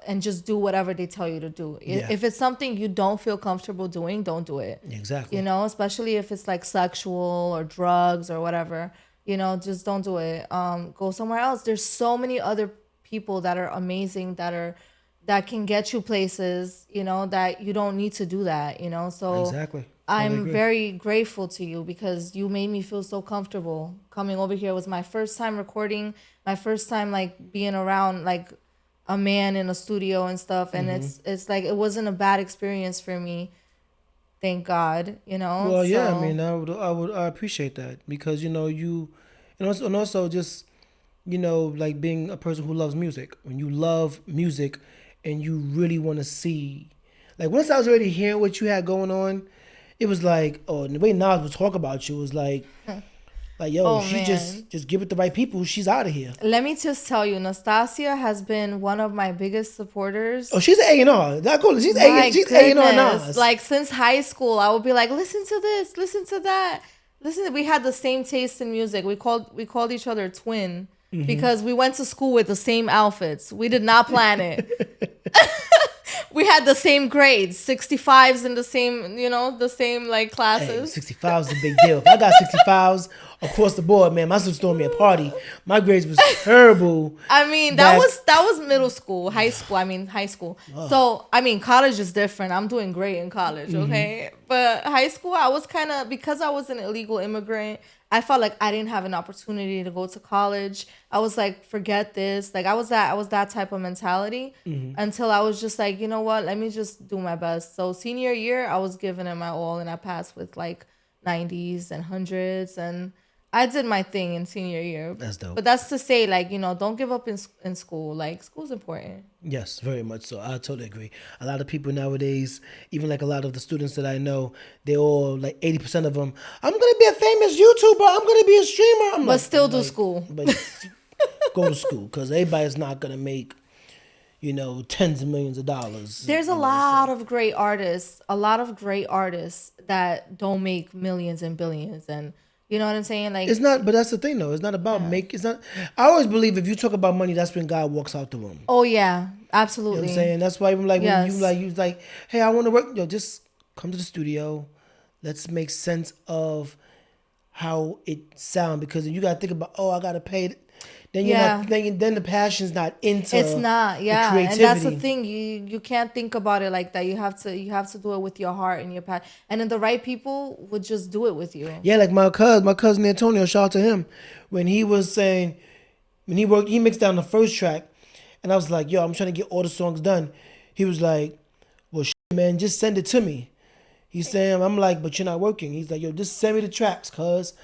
and just do whatever they tell you to do. Yeah. If it's something you don't feel comfortable doing, don't do it. Exactly. Especially if it's sexual or drugs or whatever, just don't do it. Go somewhere else. There's so many other people that are amazing that can get you places, that you don't need to do that, so Exactly. Totally I'm agree. very grateful to you because you made me feel so comfortable coming over here. It was my first time recording, my first time being around a man in a studio and stuff, and it's it wasn't a bad experience for me, thank God, Well, yeah, So- I mean, I appreciate that because you, and also just being a person who loves music. When you love music, and you really want to see, once I was already hearing what you had going on, it was and the way Nas would talk about you was yo, Oh, she man. just give it the right people, she's out of here. Let me just tell you, Nastasia has been one of my biggest supporters. Oh, she's A&R. She's My she's A&R goodness. Nas. Since high school, I would be listen to this, listen to that. We had the same taste in music. We called each other twin because we went to school with the same outfits. We did not plan it. We had the same grades, 65s in the same, the same Hey, classes. 65 is a big deal. If I got 65s across the board, man. My sister threw me a party. My grades was terrible. I mean, that was middle school, high school. So, I mean, college is different. I'm doing great in college, okay? But high school, I was kind of, because I was an illegal immigrant, I felt like I didn't have an opportunity to go to college. I was like, forget this. Like, I was that type of mentality until I was just like, you know what? Let me just do my best. So senior year, I was giving it my all, and I passed with like 90s and 100s, and I did my thing in senior year. That's dope. But that's to say, like, you know, don't give up in school. Like, school's important. Yes, very much so. I totally agree. A lot of people nowadays, even like a lot of the students that I know, they all, like 80% of them, I'm going to be a famous YouTuber. I'm going to be a streamer. But still do school. But go to school, because everybody's not going to make, you know, tens of millions of dollars. There's a lot of great artists that don't make millions and billions, and you know what I'm saying? Like, it's not, but that's the thing though. It's not about it's not. I always believe if you talk about money, that's when God walks out the room. Oh yeah, absolutely. You know what I'm saying? That's why even like when you like, hey, I want to work. Yo, just come to the studio. Let's make sense of how it sounds, because you gotta think about, oh, I gotta pay. Then you're not thinking. Then the passion's not into. It's not, the and creativity. that's the thing. You can't think about it like that. You have to do it with your heart and your passion. And then the right people would just do it with you. Yeah, like my cousin Antonio. Shout out to him when he was saying, when he mixed down the first track, and I was like, yo, I'm trying to get all the songs done. He was like, well, man, just send it to me. He's saying, I'm like, but you're not working. He's like, yo, just send me the tracks, cuz.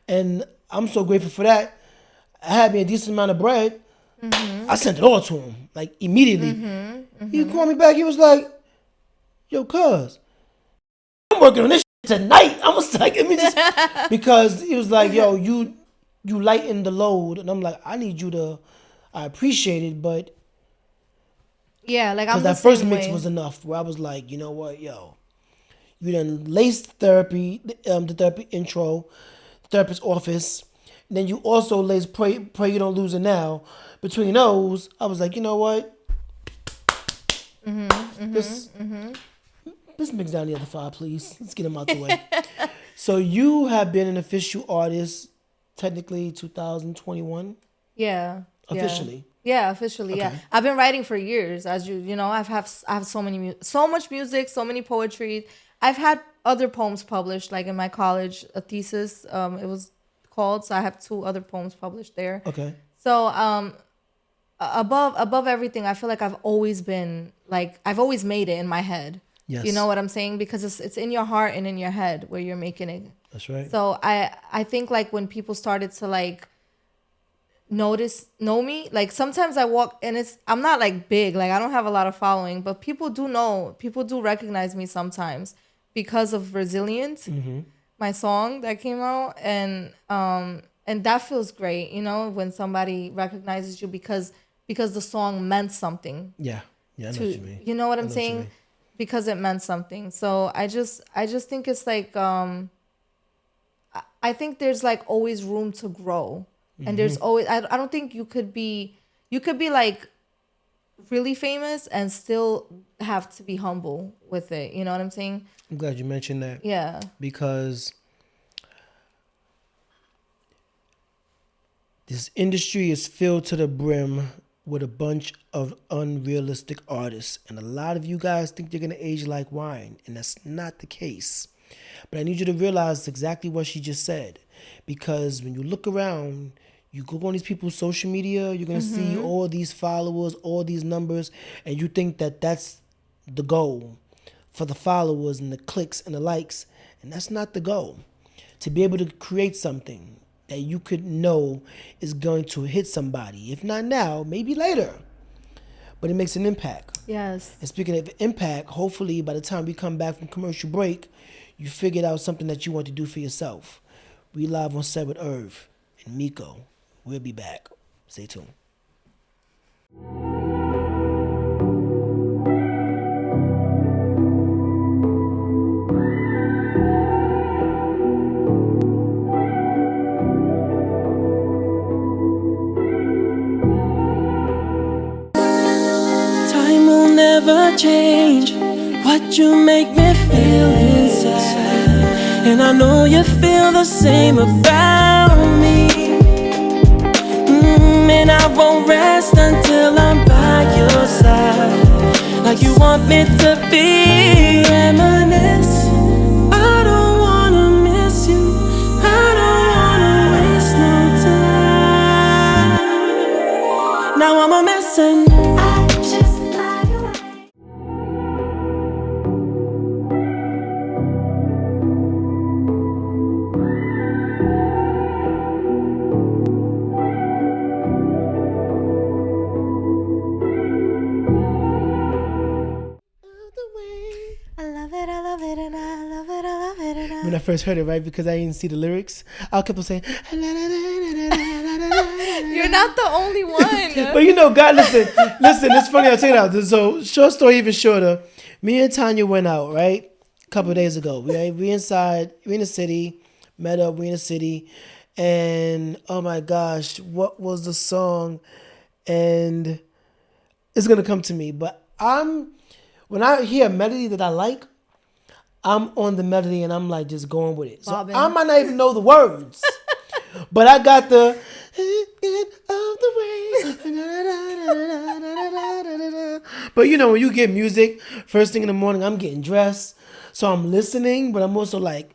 And I'm so grateful for that. I had me a decent amount of bread. I sent it all to him, like immediately. He called me back. He was like, yo, cuz, I'm working on this tonight. I was like, let me just, because he was like, yo, you lighten the load. And I'm like, I appreciate it, but. Yeah, like I'm because that first mix was enough where I was like, you know what, yo, you done laced therapy, the therapy intro, therapist's office. And then you also laced pray you don't lose it now. Between those, I was like, you know what? Let's mix down the other five, please. Let's get them out the way. So you have been an official artist, technically 2021. Yeah. Officially. Yeah, officially. Okay. Yeah, I've been writing for years. As you know, I have so much music, so many poetry. I've had other poems published, like in my college, a thesis. It was called. So I have 2 other poems published there. Okay. So above everything, I feel like I've always been like, I've always made it in my head. Yes. You know what I'm saying? Because it's in your heart and in your head where you're making it. That's right. So I think like when people started to like know me, like sometimes I walk and I'm not like big, like I don't have a lot of following, but people do recognize me sometimes because of Resilient, my song that came out, and that feels great, you know, when somebody recognizes you because the song meant something. Yeah, I know what you mean. You know what I'm saying? Because it meant something. So I just think it's like I think there's like always room to grow. And there's always, I don't think you could be like really famous and still have to be humble with it. You know what I'm saying? I'm glad you mentioned that. Yeah. Because this industry is filled to the brim with a bunch of unrealistic artists. And a lot of you guys think you're going to age like wine. And that's not the case. But I need you to realize exactly what she just said. Because when you look around, you go on these people's social media, you're going to see all these followers, all these numbers, and you think that that's the goal for the followers and the clicks and the likes. And that's not the goal. To be able to create something that you could know is going to hit somebody. If not now, maybe later. But it makes an impact. Yes. And speaking of impact, hopefully by the time we come back from commercial break, you figured out something that you want to do for yourself. We live on Set With Irv and Mik0. We'll be back. Stay tuned. Time will never change what you make me feel inside. And I know you feel the same about and I won't rest until I'm by your side. Like you want me to be. Reminisce. I don't wanna miss you. I don't wanna waste no time. Now I'm a mess and I just lie awake. I love it, I love it, and I love it, I love it, and I When I first heard it, right, because I didn't see the lyrics, I kept on saying, You're not the only one. but you know, God, listen, it's funny, I'll tell you now. So, short story even shorter. Me and Tanya went out, right, a couple of days ago. We in the city, met up, we in the city, and oh my gosh, what was the song? And it's going to come to me, but when I hear a melody that I like, I'm on the melody and I'm like just going with it. So Bobbing. I might not even know the words, but I got the of the way. But you know, when you get music first thing in the morning, I'm getting dressed, so I'm listening, but I'm also like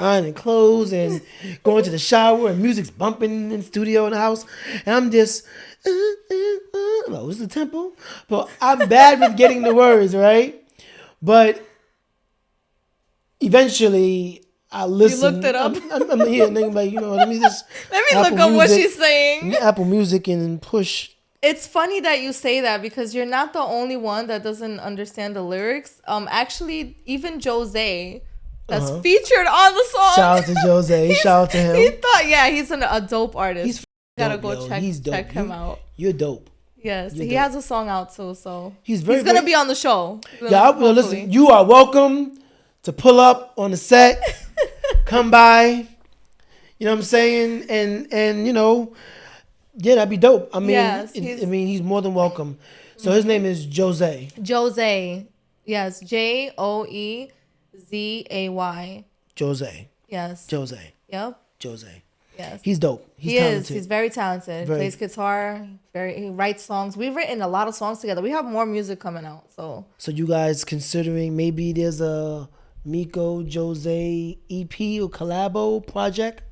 ironing clothes and going to the shower, and music's bumping in the studio in the house, and I'm just. Oh, it's the tempo, but I'm bad with getting the words right. But eventually, I listen. looked it up? I'm here and then like, let me just Let me look up what she's saying. Apple Music and push. It's funny that you say that because you're not the only one that doesn't understand the lyrics. Actually, even Jose, that's featured on the song. Shout out to Jose. Shout out to him. He thought, he's a dope artist. He's gotta dope, go yo. check He's dope. check him out. You're dope. Yes, You're he dope. has a song out too, so He's gonna be on the show. Well, listen, you are welcome to pull up on the set, come by. You know what I'm saying? And yeah, that'd be dope. I mean, Yes, he's more than welcome. So his name is Jose. Jose. Yes, Joezay. Jose. Yes. Jose. Yep. Jose. Yes. He's dope. He's He talented. is. He's very talented. Very. Plays guitar. He writes songs. We've written a lot of songs together. We have more music coming out. So So you considering maybe there's a Mik0 Jose EP or collabo project?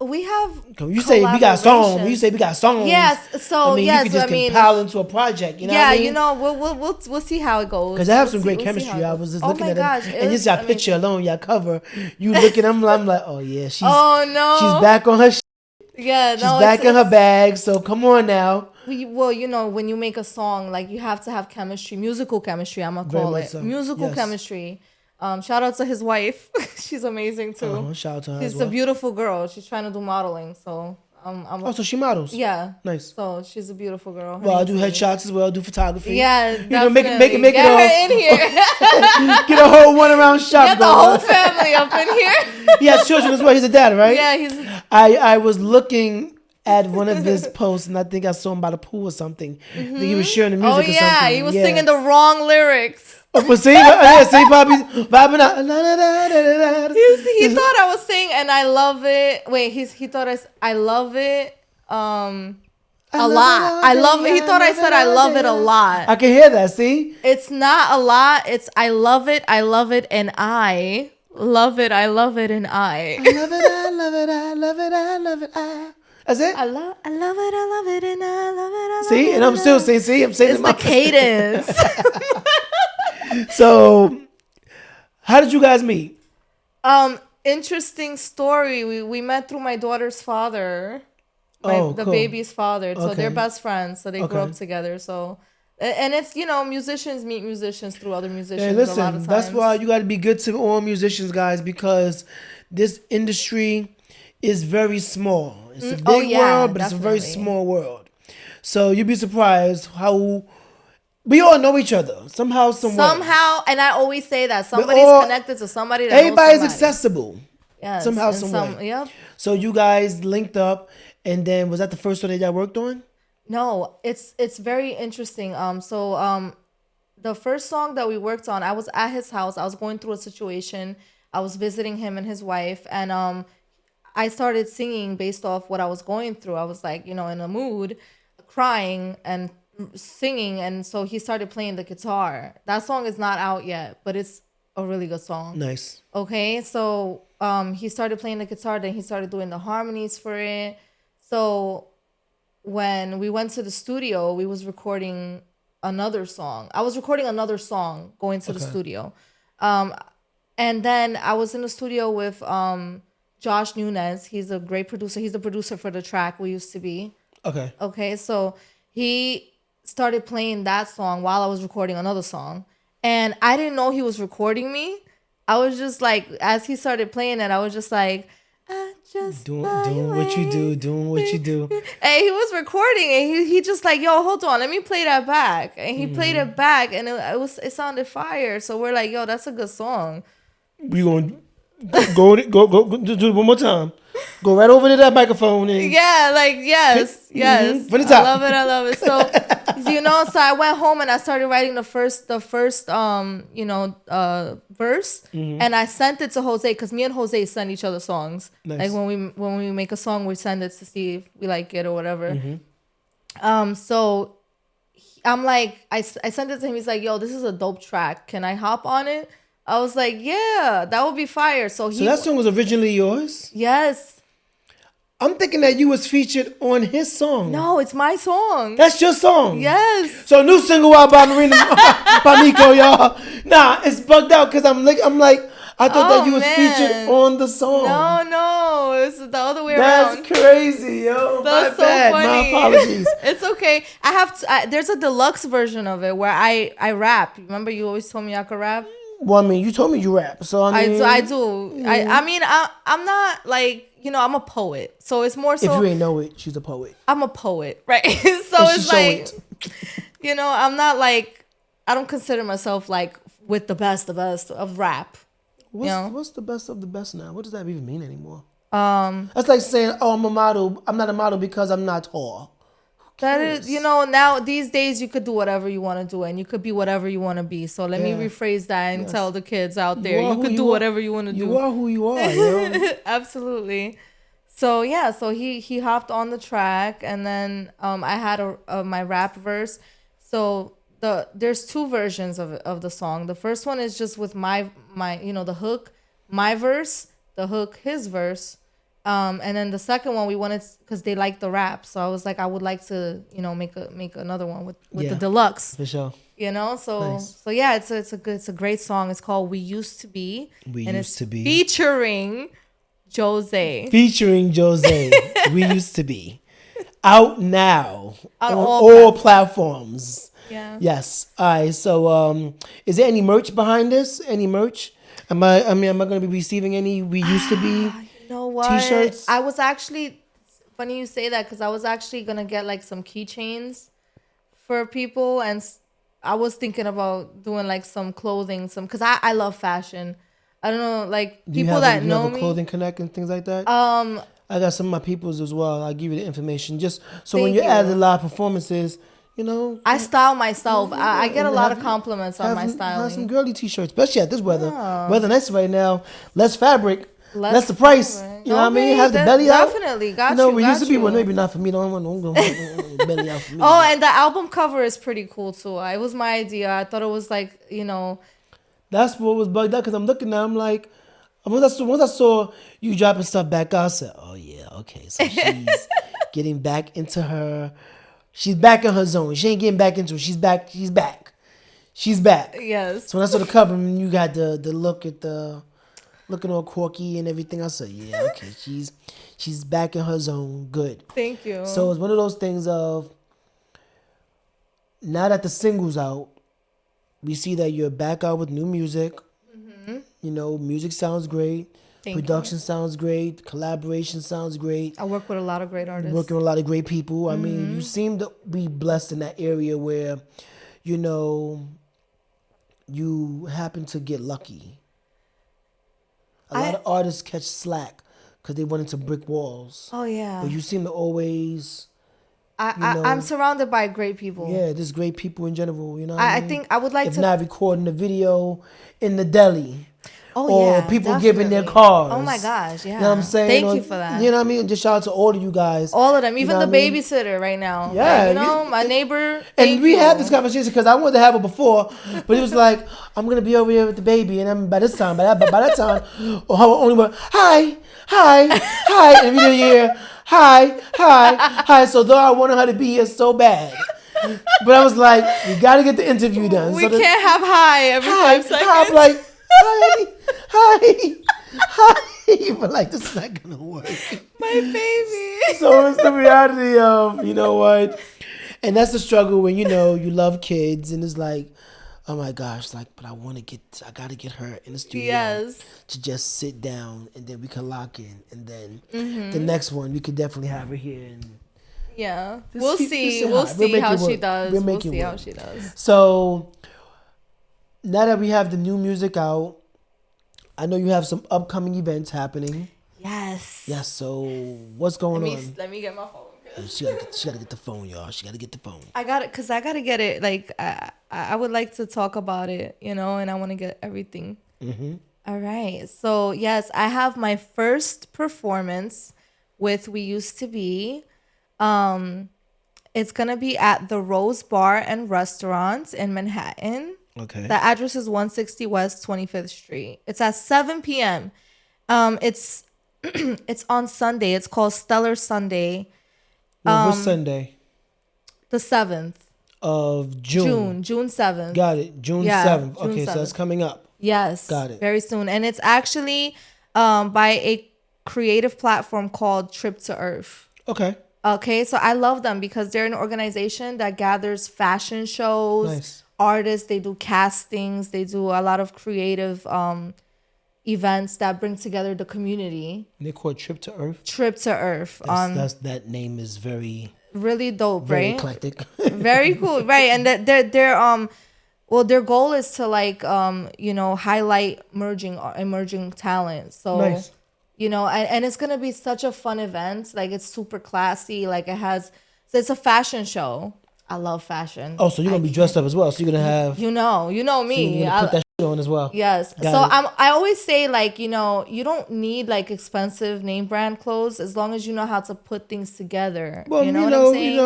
we have. You say we got songs. collaborations. You say we got songs. Yes. So you yes. could just compile into a project. You know what I mean? We'll see how it goes. Because they have some We'll great see- we'll see chemistry. how I it was goes. just looking at gosh, it, it and was just your picture alone, your cover. You looking, I'm like, oh yeah, she's no. back on her. Yeah. She's back in her bag. So come on now. When you make a song, like you have to have chemistry, musical chemistry. I'm gonna Very call much it so. musical Yes. chemistry. Shout out to his wife. She's amazing too. Shout out to her. She's as well. a beautiful girl. She's trying to do modeling. So So she models. yeah. Nice. So she's a beautiful girl. Her Well, I name's do Lee. headshots as well. I do photography. Yeah, make definitely. it Get her in here. Get a whole one around shop. Get the whole family up in here. He has children as well. He's a dad, right? Yeah, he's. I was looking at one of his posts, and I think I saw him by the pool or something. I think he was sharing the music Oh or something. yeah, he was singing the wrong lyrics. But see, Bobby vibing out. He thought I was saying, and I love it. Wait, he thought I love it. A lot. I love it. He thought I said I love it a lot. I can hear that. See, It's not a lot. It's I love it, and I love it, I love it, and I. I love it. I love it. I love it. I love it. That's it. I love it, and I love it, I love it. See, and I'm still saying. See, I'm saying It's the cadence. So, how did you guys meet? Interesting story. We met through my daughter's father. The cool. baby's father. So they're Okay. best friends. So they grew Okay. up together. So, and it's, musicians meet musicians through other musicians Hey, a lot of listen, times. that's why you got to be good to all musicians, guys, because this industry is very small. It's a big world, but it's a very definitely. small world. So you'd be surprised how we all know each other somehow, some way. Somehow, and I always say that somebody's all- connected to somebody. That Everybody's knows somebody. accessible. Yes, somehow, in some way. Yep. So you guys linked up, and then was that the first one that y'all worked on? No, it's very interesting. The first song that we worked on, I was at his house. I was going through a situation. I was visiting him and his wife, and I started singing based off what I was going through. I was like, in a mood, crying and singing. And so he started playing the guitar. That song is not out yet, but it's a really good song. Nice. Okay, so he started playing the guitar, then he started doing the harmonies for it. So when we went to the studio, we was recording another song. I was recording another song going to the studio. And then I was in the studio with Josh Nunez. He's a great producer. He's the producer for the track We Used to Be. Okay. Okay, so he started playing that song while I was recording another song. And I didn't know he was recording me. I was just like, as he started playing it, I was just like, I just doing what you do, doing what you do. And he was recording, and he just like, yo, hold on, let me play that back. And he played it back, and it sounded fire. So we're like, yo, that's a good song. We gonna go do it one more time. Go right over to that microphone and Yeah, like yes. For the top. I love it. So so I went home and I started writing the first verse, and I sent it to Jose because me and Jose send each other songs. Nice. Like when we make a song, we send it to see if we like it or whatever. So I'm like, I sent it to him. He's like, yo, this is a dope track. Can I hop on it? I was like, yeah, that would be fire. So that song was originally yours? Yes. I'm thinking that you was featured on his song. No, it's my song. That's your song? Yes. So new single out by Marina by Mik0, y'all. Nah, it's bugged out because I'm like, I thought that you was featured on the song. No, it's the other way That's around. crazy, yo. That's My bad. so funny. My apologies. It's okay. There's a deluxe version of it where I rap. Remember, you always told me I could rap. Well, I mean, you told me you rap, so I mean, I do. I mean, I'm not like, I'm a poet, so it's more so. If you ain't know it, she's a poet. I'm a poet, right? So And it's like, I'm not like, I don't consider myself like with the best of rap. What's the best of the best now? What does that even mean anymore? That's like saying, oh, I'm a model. I'm not a model because I'm not tall. That is, now these days you could do whatever you want to do and you could be whatever you want to be. So let me rephrase that and tell the kids out there, you could do whatever you want to do. You are who you are, yo. Absolutely. So yeah, so he hopped on the track, and then I had my rap verse. So there's two versions of the song. The first one is just with my the hook, my verse, the hook, his verse. And then the second one we wanted, because they like the rap, so I was like, I would like to, make another one with the deluxe. For sure. So Nice. so yeah, it's a great song. It's called We Used to Be. It's featuring Jose. Featuring Jose. We Used to Be. Out now on all platforms. Yeah. Yes. All right. So is there any merch behind this? Any merch? Am I going to be receiving any We Used to Be? You know what? T-shirts? I was actually, funny you say that, because I was actually going to get like some keychains for people. And I was thinking about doing like some clothing, because I love fashion. I don't know, like people that know me. Do you have a clothing connect and things like that? I got some of my peoples as well. I'll give you the information. Just so when you're at the live performances, I style myself. I get a lot of compliments on my styling. Have some girly t-shirts, especially at this weather. Weather nice right now. Less fabric. Less the price. Fabric. You know what I mean? Have the belly out. Definitely. Got you. We used to be, well, maybe not for me. Don't go belly out for me. Oh, and the album cover is pretty cool too. It was my idea. I thought it was like, That's what was bugged out, because I'm looking now. I'm like, once I saw you dropping stuff back out, I said, oh yeah, okay. So she's getting back into her. She's back in her zone. She ain't getting back into it. She's back. She's back. She's back. Yes. So when I saw the cover, and you got the look at the looking all quirky and everything, I said, yeah, okay. She's back in her zone. Good. Thank you. So it's one of those things of, now that the single's out, we see that you're back out with new music. Mm-hmm. Music sounds great. Production sounds great. Collaboration sounds great. I work with a lot of great artists. Working with a lot of great people. I mean, you seem to be blessed in that area where, you happen to get lucky. A lot of artists catch slack because they run into brick walls. Oh, yeah. But you seem to always... I'm surrounded by great people. Yeah, there's great people in general. I think I would like if to... not recording the video in the deli, Oh, or yeah, people giving their definitely. cars. Oh my gosh, yeah. You know what I'm saying? Thank Or, you for that. You know what I mean? Just shout out to all of you guys. All of them, You even know the what I mean? babysitter right now. Yeah, Like, you know, my neighbor. And Thank we you. had this conversation because I wanted to have it before, but it was like, I'm gonna be over here with the baby, and I'm by that time, or how only went, hi, and we didn't hear hi. So though I wanted her to be here so bad, but I was like, we gotta get the interview done. We So can't have hi every 5 seconds. I'm like, hi, but like this is not gonna work. My baby. So it's the reality of, you know what? And that's the struggle when, you know, you love kids and it's like, oh my gosh, like, but I gotta get her in the studio Yes. to just sit down and then we can lock in. And then Mm-hmm. the next one, we could definitely have her here. And Yeah. Just We'll keep- see. just say We'll hi. We'll see make how it she work. does. We'll We'll make it see how work. she does. So now that we have the new music out, I know you have some upcoming events happening. Yes. Yes, so what's going on? Let me get my phone. She gotta get the phone, y'all. She gotta get the phone. I got it because I gotta get it. Like I would like to talk about it, you know, and I want to get everything. Mm-hmm. All right. So yes, I have my first performance with We Used to Be. It's gonna be at the Rose Bar and Restaurant in Manhattan. Okay. The address is 160 West 25th Street. It's at 7 p.m. It's it's on Sunday. It's called Stellar Sunday. What's Sunday? The 7th. Of June. June 7th. Got it. June Yeah, 7th. June Okay, so 7th. that's coming up. Yes. Got it. Very soon. And it's actually by a creative platform called Trip to Earth. Okay. Okay, so I love them because they're an organization that gathers fashion shows, Nice. artists, they do castings, they do a lot of creative events that bring together the community. They call it Trip to Earth. Trip to Earth. That name is very Really dope, very right? eclectic. Very cool, right? And their goal is to like you know, highlight emerging talent. So Nice. you know, and it's gonna be such a fun event. Like it's super classy. Like it's a fashion show. I love fashion. Oh, so you're gonna be dressed up as well. So you're gonna have You know so me. you're gonna put that shit on as well. Yes. Got So it. I always say, like, you know, you don't need like expensive name brand clothes as long as you know how to put things together. Well, you know what I'm saying?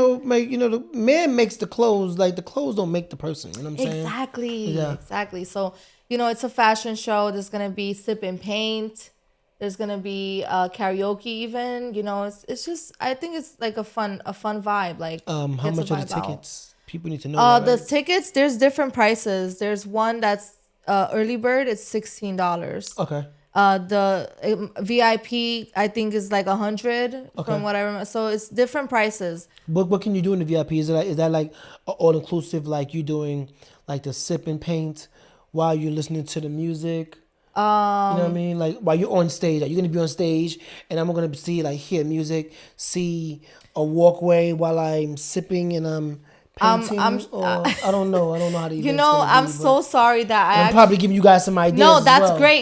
the man makes the clothes. Like the clothes don't make the person. You know what I'm saying? Exactly. Yeah. Exactly. So, you know, it's a fashion show. There's gonna be sip and paint. There's gonna be karaoke even. You know, it's just, I think it's like a fun vibe. Like How get to much are the vibe out. tickets? People need to know. The Right? tickets, there's different prices. There's one that's early bird, it's $16. Okay. The VIP I think is like 100 Okay. from what I remember. So it's different prices. What can you do in the VIP? Is that like all inclusive? Like you doing like the sip and paint while you're listening to the music? You know what I mean? Like while you're on stage, are you gonna be on stage and I'm gonna hear music, see a walkway while I'm sipping and I'm painting? I don't know. I don't know how to. You know, I'm so sorry that I'm probably giving you guys some ideas. No, as that's well. great.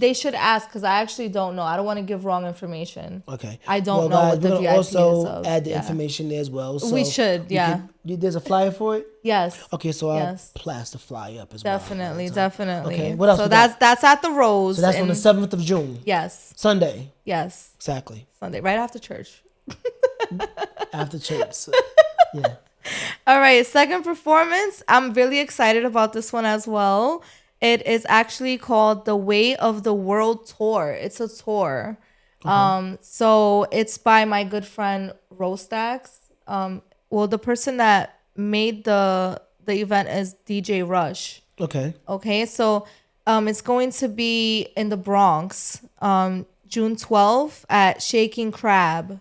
They should ask because I actually don't know. I don't want to give wrong information. Okay. I don't know guys, what the we're gonna VIP also is of. add the Yeah. information there as well. So We should, yeah. there's a flyer for it. Yes. Okay, so Yes. I'll blast the flyer up as Definitely, well. definitely. Okay, what else So we got? that's at the Rose. So that's on and- the 7th of June. Yes. Sunday. Yes. Exactly. Sunday, right after church. After church. So, yeah. All right, second performance. I'm really excited about this one as well. It is actually called the Way of the World Tour. It's a tour. So it's by my good friend Rostax. Well, the person that made the event is DJ Rush. Okay. Okay, so it's going to be in the Bronx, June 12th at Shaking Crab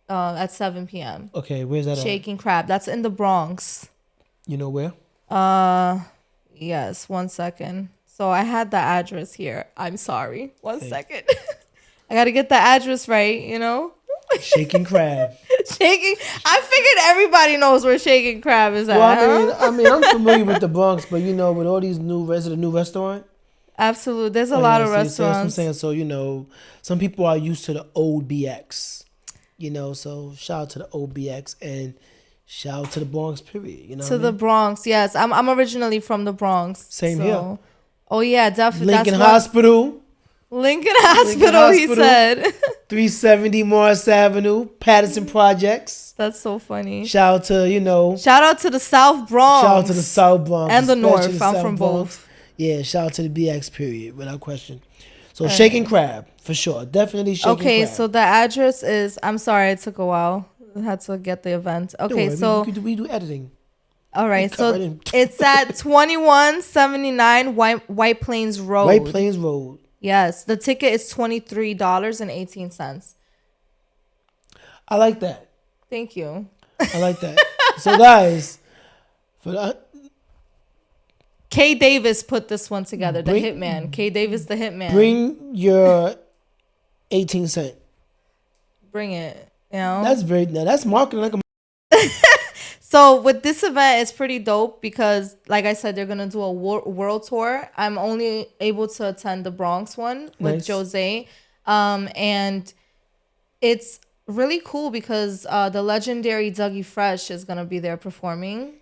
at 7 p.m. Okay, where's that at? Shaking Crab. That's in the Bronx. You know where? Yes, 1 second. So I had the address here. I'm sorry. One second. I got to get the address right, you know? Shaking Crab. Shaking. I figured everybody knows where Shaking Crab is at. Well, huh? I mean, I'm familiar with the Bronx, but with all these new restaurant. Absolutely. There's a lot of That's what I'm restaurants. saying. So, some people are used to the old BX. So shout out to the old BX and shout out to the Bronx, period. To the Bronx, yes. I'm originally from the Bronx. Same here. Oh yeah, definitely. Lincoln Hospital. Lincoln Hospital, he said. 370 Morris Avenue, Patterson Projects. That's so funny. Shout out to, Shout out to the South Bronx. Shout out to the South Bronx. And the especially North. the I'm South from Bronx. both. Yeah, shout out to the BX period, without question. So Shaking Crab, for sure. Definitely Shaking Crab. Okay, so the address is, I'm sorry, it took a while. I had to get the event. Okay, so. We do editing. All right, so it's at 2179 White Plains Road. White Plains Road. Yes, the ticket is $23.18. I like that. Thank you. I like that. So guys, for the, K Davis put this one together, the hitman. K Davis, the hitman. Bring your 18 cent. Bring it. That's marketing like a. So with this event, it's pretty dope because, like I said, they're gonna do a world tour. I'm only able to attend the Bronx one with Jose, and it's really cool because the legendary Dougie Fresh is gonna be there performing.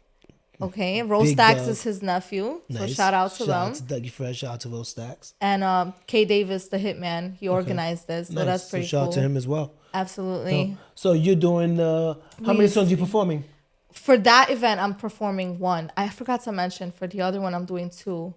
Okay, Rose Stacks is his nephew, so shout out to them. Shout out to Dougie Fresh. Shout out to Rose Stacks. And K Davis, the hitman, he organized this, so that's pretty cool. Shout out to him as well. Absolutely. So you're doing how many songs you performing? For that event, I'm performing 1. I forgot to mention for the other one, I'm doing 2.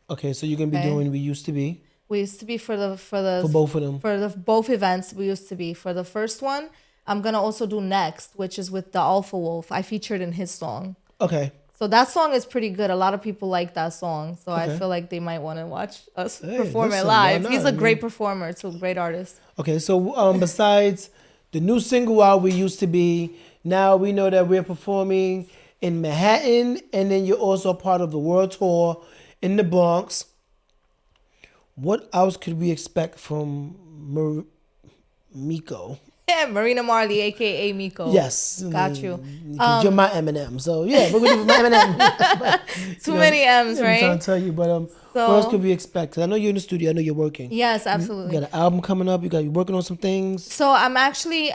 Okay, so you're gonna be doing We Used to Be. We used to be for both of them. For both events, we used to be. For the first one, I'm gonna also do Next, which is with the Alpha Wolf. I featured in his song. Okay. So that song is pretty good. A lot of people like that song. So I feel like they might want to watch us perform it live. He's a great performer too, great artist. Okay, so besides the new single out, We Used to Be, now we know that we're performing in Manhattan, and then you're also a part of the world tour in the Bronx. What else could we expect from Mik0? Yeah, Marina Marley, aka Mik0. Yes. Got you. You're my Eminem. So yeah, we're going to do Eminem. Too many M's, right? I'm trying to tell you, but what else could we expect? 'Cause I know you're in the studio. I know you're working. Yes, absolutely. You got an album coming up. You working on some things. So I'm actually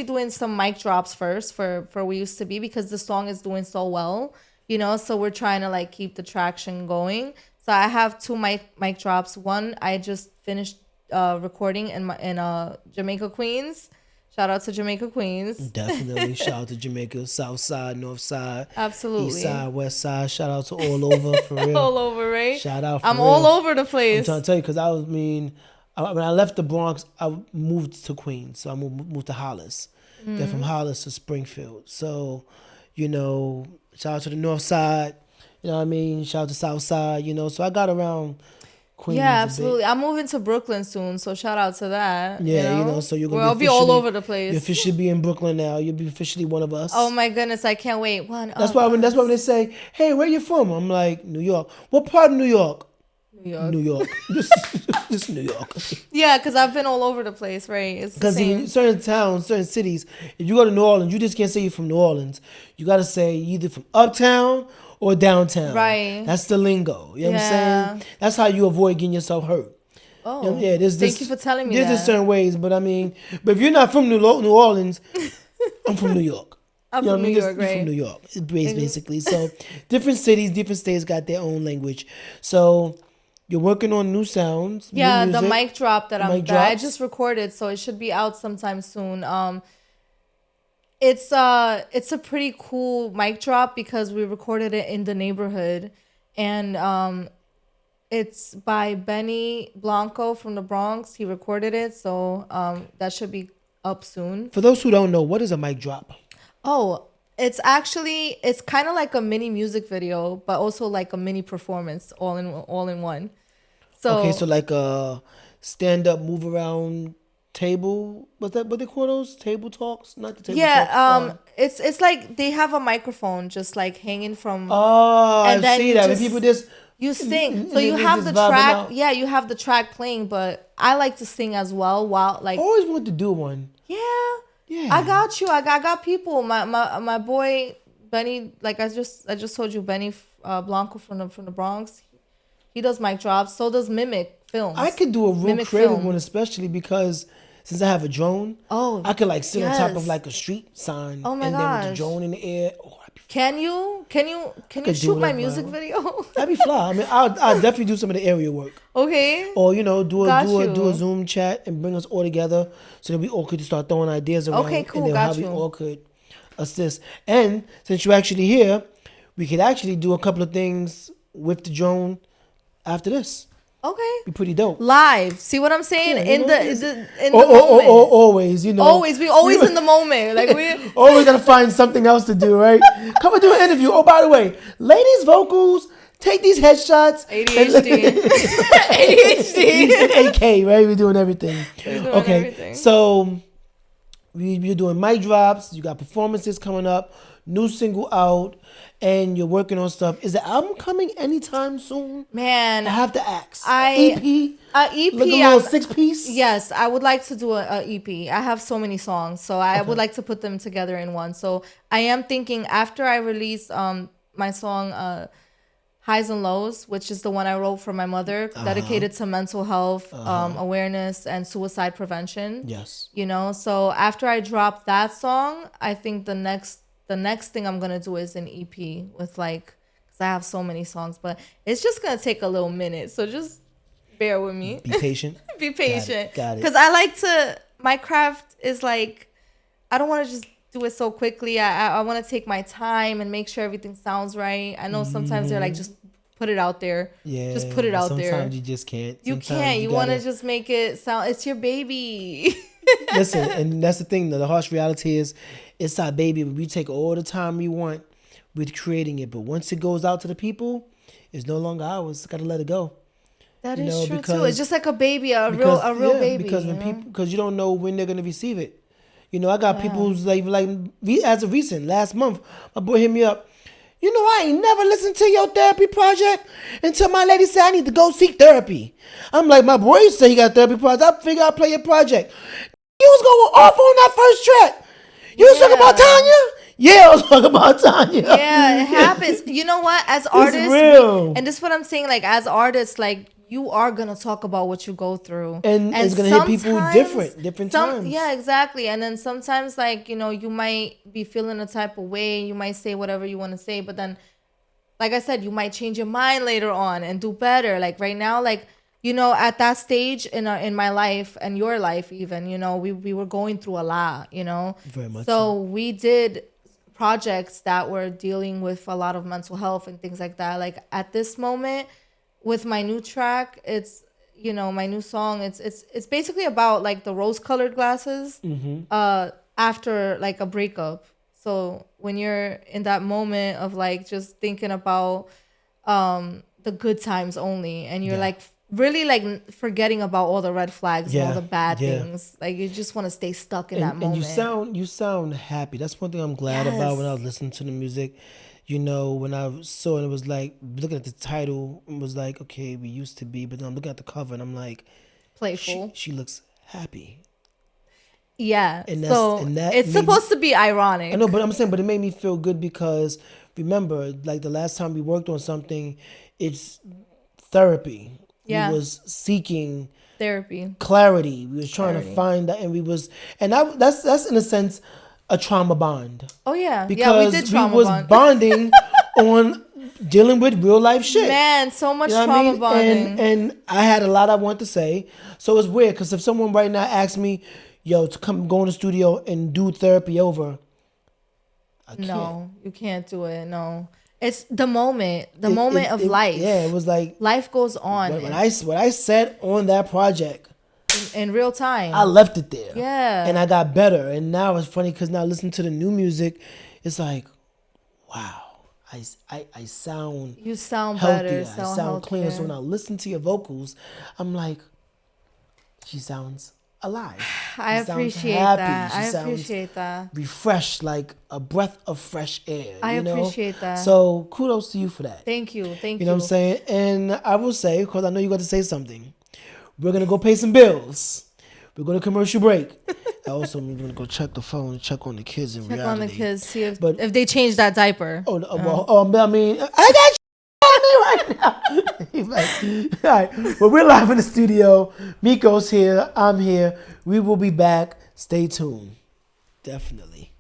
doing some mic drops first for We Used to Be because the song is doing so well, so we're trying to like keep the traction going. So I have 2 mic drops. One I just finished recording in Jamaica, Queens. Shout out to Jamaica, Queens. Definitely. Shout out to Jamaica, South Side, North Side. Absolutely. East Side, West Side. Shout out to all over, for real. All over, right? Shout out, I'm all over the place. I'm trying to tell you, because when I left the Bronx, I moved to Queens. So I moved to Hollis. Then from Hollis to Springfield. So, shout out to the North Side. You know what I mean? Shout out to South Side, So I got around Queens. Yeah, absolutely. I'm moving to Brooklyn soon, so shout out to that. Yeah, so you're gonna I'll be all over the place. You officially be in Brooklyn now. You'll be officially one of us. Oh my goodness, I can't wait. That's why when they say, "Hey, where you from?" I'm like, New York. What part of New York? New York. Just New York. Yeah, because I've been all over the place, right? Because in certain towns, certain cities, if you go to New Orleans, you just can't say you're from New Orleans. You got to say either from uptown or downtown. Right. That's the lingo. You know what I'm saying? That's how you avoid getting yourself hurt. Oh, thank you for telling me there's that. There's certain ways, but if you're not from New Orleans, I'm from New York. I'm from New York, right? From New York, it's basically. So different cities, different states got their own language. So you're working on new sounds. Yeah, new music, the mic drop that I just recorded, so it should be out sometime soon. It's a pretty cool mic drop because we recorded it in the neighborhood, and it's by Benny Blanco from the Bronx. He recorded it, so that should be up soon. For those who don't know, what is a mic drop? Oh, it's kind of like a mini music video, but also like a mini performance all in one. So okay, so like a stand-up move around table. What they call those? Table talks? Not the table talks. It's like they have a microphone just like hanging from. Oh, I see that. When people just you sing, so you have the track. Out. Yeah, you have the track playing, but I like to sing as well. While like I always wanted to do one. Yeah. I got you. I got people. My boy Benny, like I just told you, Benny Blanco from the Bronx. He does mic drops. So does Mimic Films. I could do a real creative one, especially because since I have a drone, I could like sit on top of like a street sign, and then with the drone in the air. Oh, that'd be Can you could do shoot my whatever I music want. video? That'd be fly. I mean, I'll definitely do some of the area work. Okay. Or do Got a you. Zoom chat and bring us all together so that we all could just start throwing ideas around. Okay, cool, And then got how we you. all could assist. And since you're actually here, we could actually do a couple of things with the drone after this. Okay. Be pretty dope. Live. See what I'm saying? Yeah, in you know, the or moment. always, Always, we always in the moment. Like we always gotta find something else to do, right? Come and do an interview. Oh, by the way, ladies vocals, take these headshots. ADHD. ADHD. AK, right? We're doing everything. Everything. So you're doing mic drops. You got performances coming up. New single out, and you're working on stuff. Is the album coming anytime soon? Man, I have to ask. EP. EP, Like a little 6-piece. Yes, I would like to do a EP. I have so many songs, so I would like to put them together in one. So I am thinking after I release my song Highs and Lows, which is the one I wrote for my mother, dedicated to mental health awareness and suicide prevention. Yes. So after I drop that song, I think the next thing I'm gonna do is an EP with because I have so many songs, but it's just gonna take a little minute. So just bear with me. Be patient. Be patient. Got it. Because I like to. My craft is I don't want to just do it so quickly. I want to take my time and make sure everything sounds right. I know sometimes they're just put it out there. Yeah. Just put it out there. Sometimes you just can't. You Sometimes can't. You want to gotta- just make it sound. It's your baby. Listen, and that's the thing. The harsh reality is, it's our baby. We take all the time we want with creating it, but once it goes out to the people, it's no longer ours. Gotta let it go. That You is know, true too. because- It's just like a baby, a real baby. Because when you know? people, because you don't know when they're gonna receive it. I got people who's as of recent, last month, my boy hit me up. I ain't never listened to your therapy project until my lady said I need to go seek therapy. I'm like, my boy said he got therapy project. I figure I'll play your project. You was going off on that first track. You was talking about Tanya? Yeah, I was talking about Tanya. Yeah, it happens. You know what? As artists, real. and this is what I'm saying. As artists, you are gonna talk about what you go through, And it's gonna hit people sometimes- different times. Yeah, exactly. And then sometimes, you might be feeling a type of way. You might say whatever you want to say, but then, like I said, you might change your mind later on and do better. Right now, at that stage in my life and your life, even, we were going through a lot, Very much So we did projects that were dealing with a lot of mental health and things like that. At this moment, with my new track, it's my new song. It's basically about the rose-colored glasses after a breakup. So when you're in that moment of just thinking about the good times only, and you're really forgetting about all the red flags and all the bad things. You just want to stay stuck in that moment. And you sound happy. That's one thing I'm glad about when I was listening to the music. When I saw it, it was looking at the title, it was okay, we used to be, but then I'm looking at the cover and I'm like, playful. She looks happy. Yeah. And that it's supposed to be ironic. I know, but I'm saying, but it made me feel good because remember, the last time we worked on something, it's therapy. Yeah. We was seeking therapy, clarity. We was trying to find that, and that's in a sense a trauma bond. Oh yeah, because we did trauma was bond. bonding on dealing with real life shit. Man, so much trauma bonding. And I had a lot I want to say, so it's weird because if someone right now asks me, "Yo, to come go in the studio and do therapy over," I can't. No, you can't do it. No. It's the moment of life. Yeah, it was life goes on. When I said on that project in real time, I left it there. Yeah, and I got better. And now it's funny because now listening to the new music, it's wow, I sound you sound healthier. better, I sound cleaner. So when I listen to your vocals, I'm like, she sounds alive. I appreciate that. I appreciate that. Refreshed, like a breath of fresh air. I appreciate that. So kudos to you for that. Thank you. You know what I'm saying? And I will say, because I know you got to say something, we're going to go pay some bills. We're going to commercial break. Also, we're going to go check the phone, check on the kids in reality. Check on the kids, see if they change that diaper. I got on me right now. He's all right. Well, we're live in the studio. Mik0's here. I'm here. We will be back. Stay tuned. Definitely.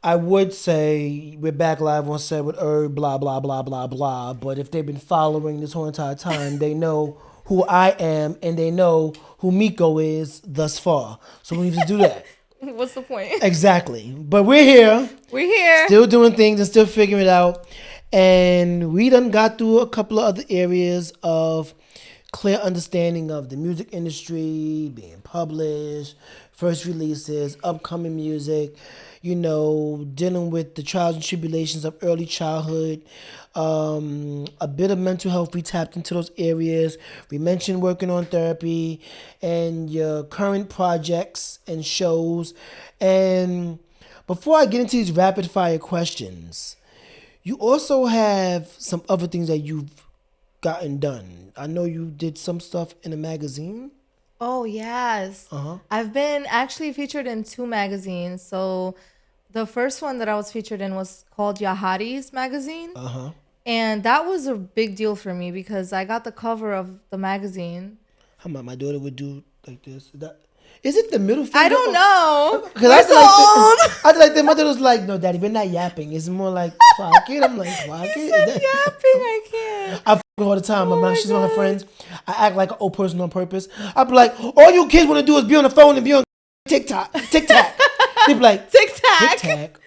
I would say we're back live on Set with Irv, blah, blah, blah, blah, blah. But if they've been following this whole entire time, they know who I am and they know who Mik0 is thus far. So we need to do that. What's the point? Exactly. But we're here. We're here. Still doing things and still figuring it out. And we done got through a couple of other areas of clear understanding of the music industry, being published, first releases, upcoming music, dealing with the trials and tribulations of early childhood, a bit of mental health. We tapped into those areas. We mentioned working on therapy and your current projects and shows. And before I get into these rapid fire questions, you also have some other things that you've gotten done. I know you did some stuff in a magazine. Oh, yes. I've been actually featured in 2 magazines. So the first one that I was featured in was called Yahadi's magazine. And that was a big deal for me because I got the cover of the magazine. How about my daughter would do like this? Is it the middle finger? I don't know. We're so old. I feel like the mother was like, no, daddy, we're not yapping. It's more like, clock it. I'm like, clock it. Yapping, I can't. I f her all the time. When she's with her friends, I act like an old person on purpose. I be like, all you kids want to do is be on the phone and be on TikTok. Tic-tac. They be like, Tic-tac. Tic-tac.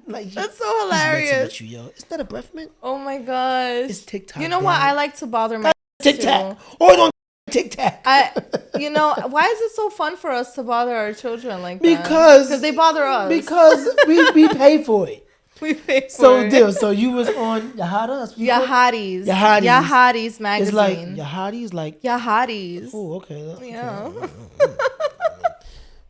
Like, that's so hilarious. It's not a breath mint. Oh my gosh. It's TikTok. You know what? I like to bother my TikTok. Always on TikTok. Why is it so fun for us to bother our children like that? Because they bother us. Because we pay for it. We pay for it. So you was on Yahadi's magazine. It's like Yahadi's like Yahadi's. Oh, okay. Yeah.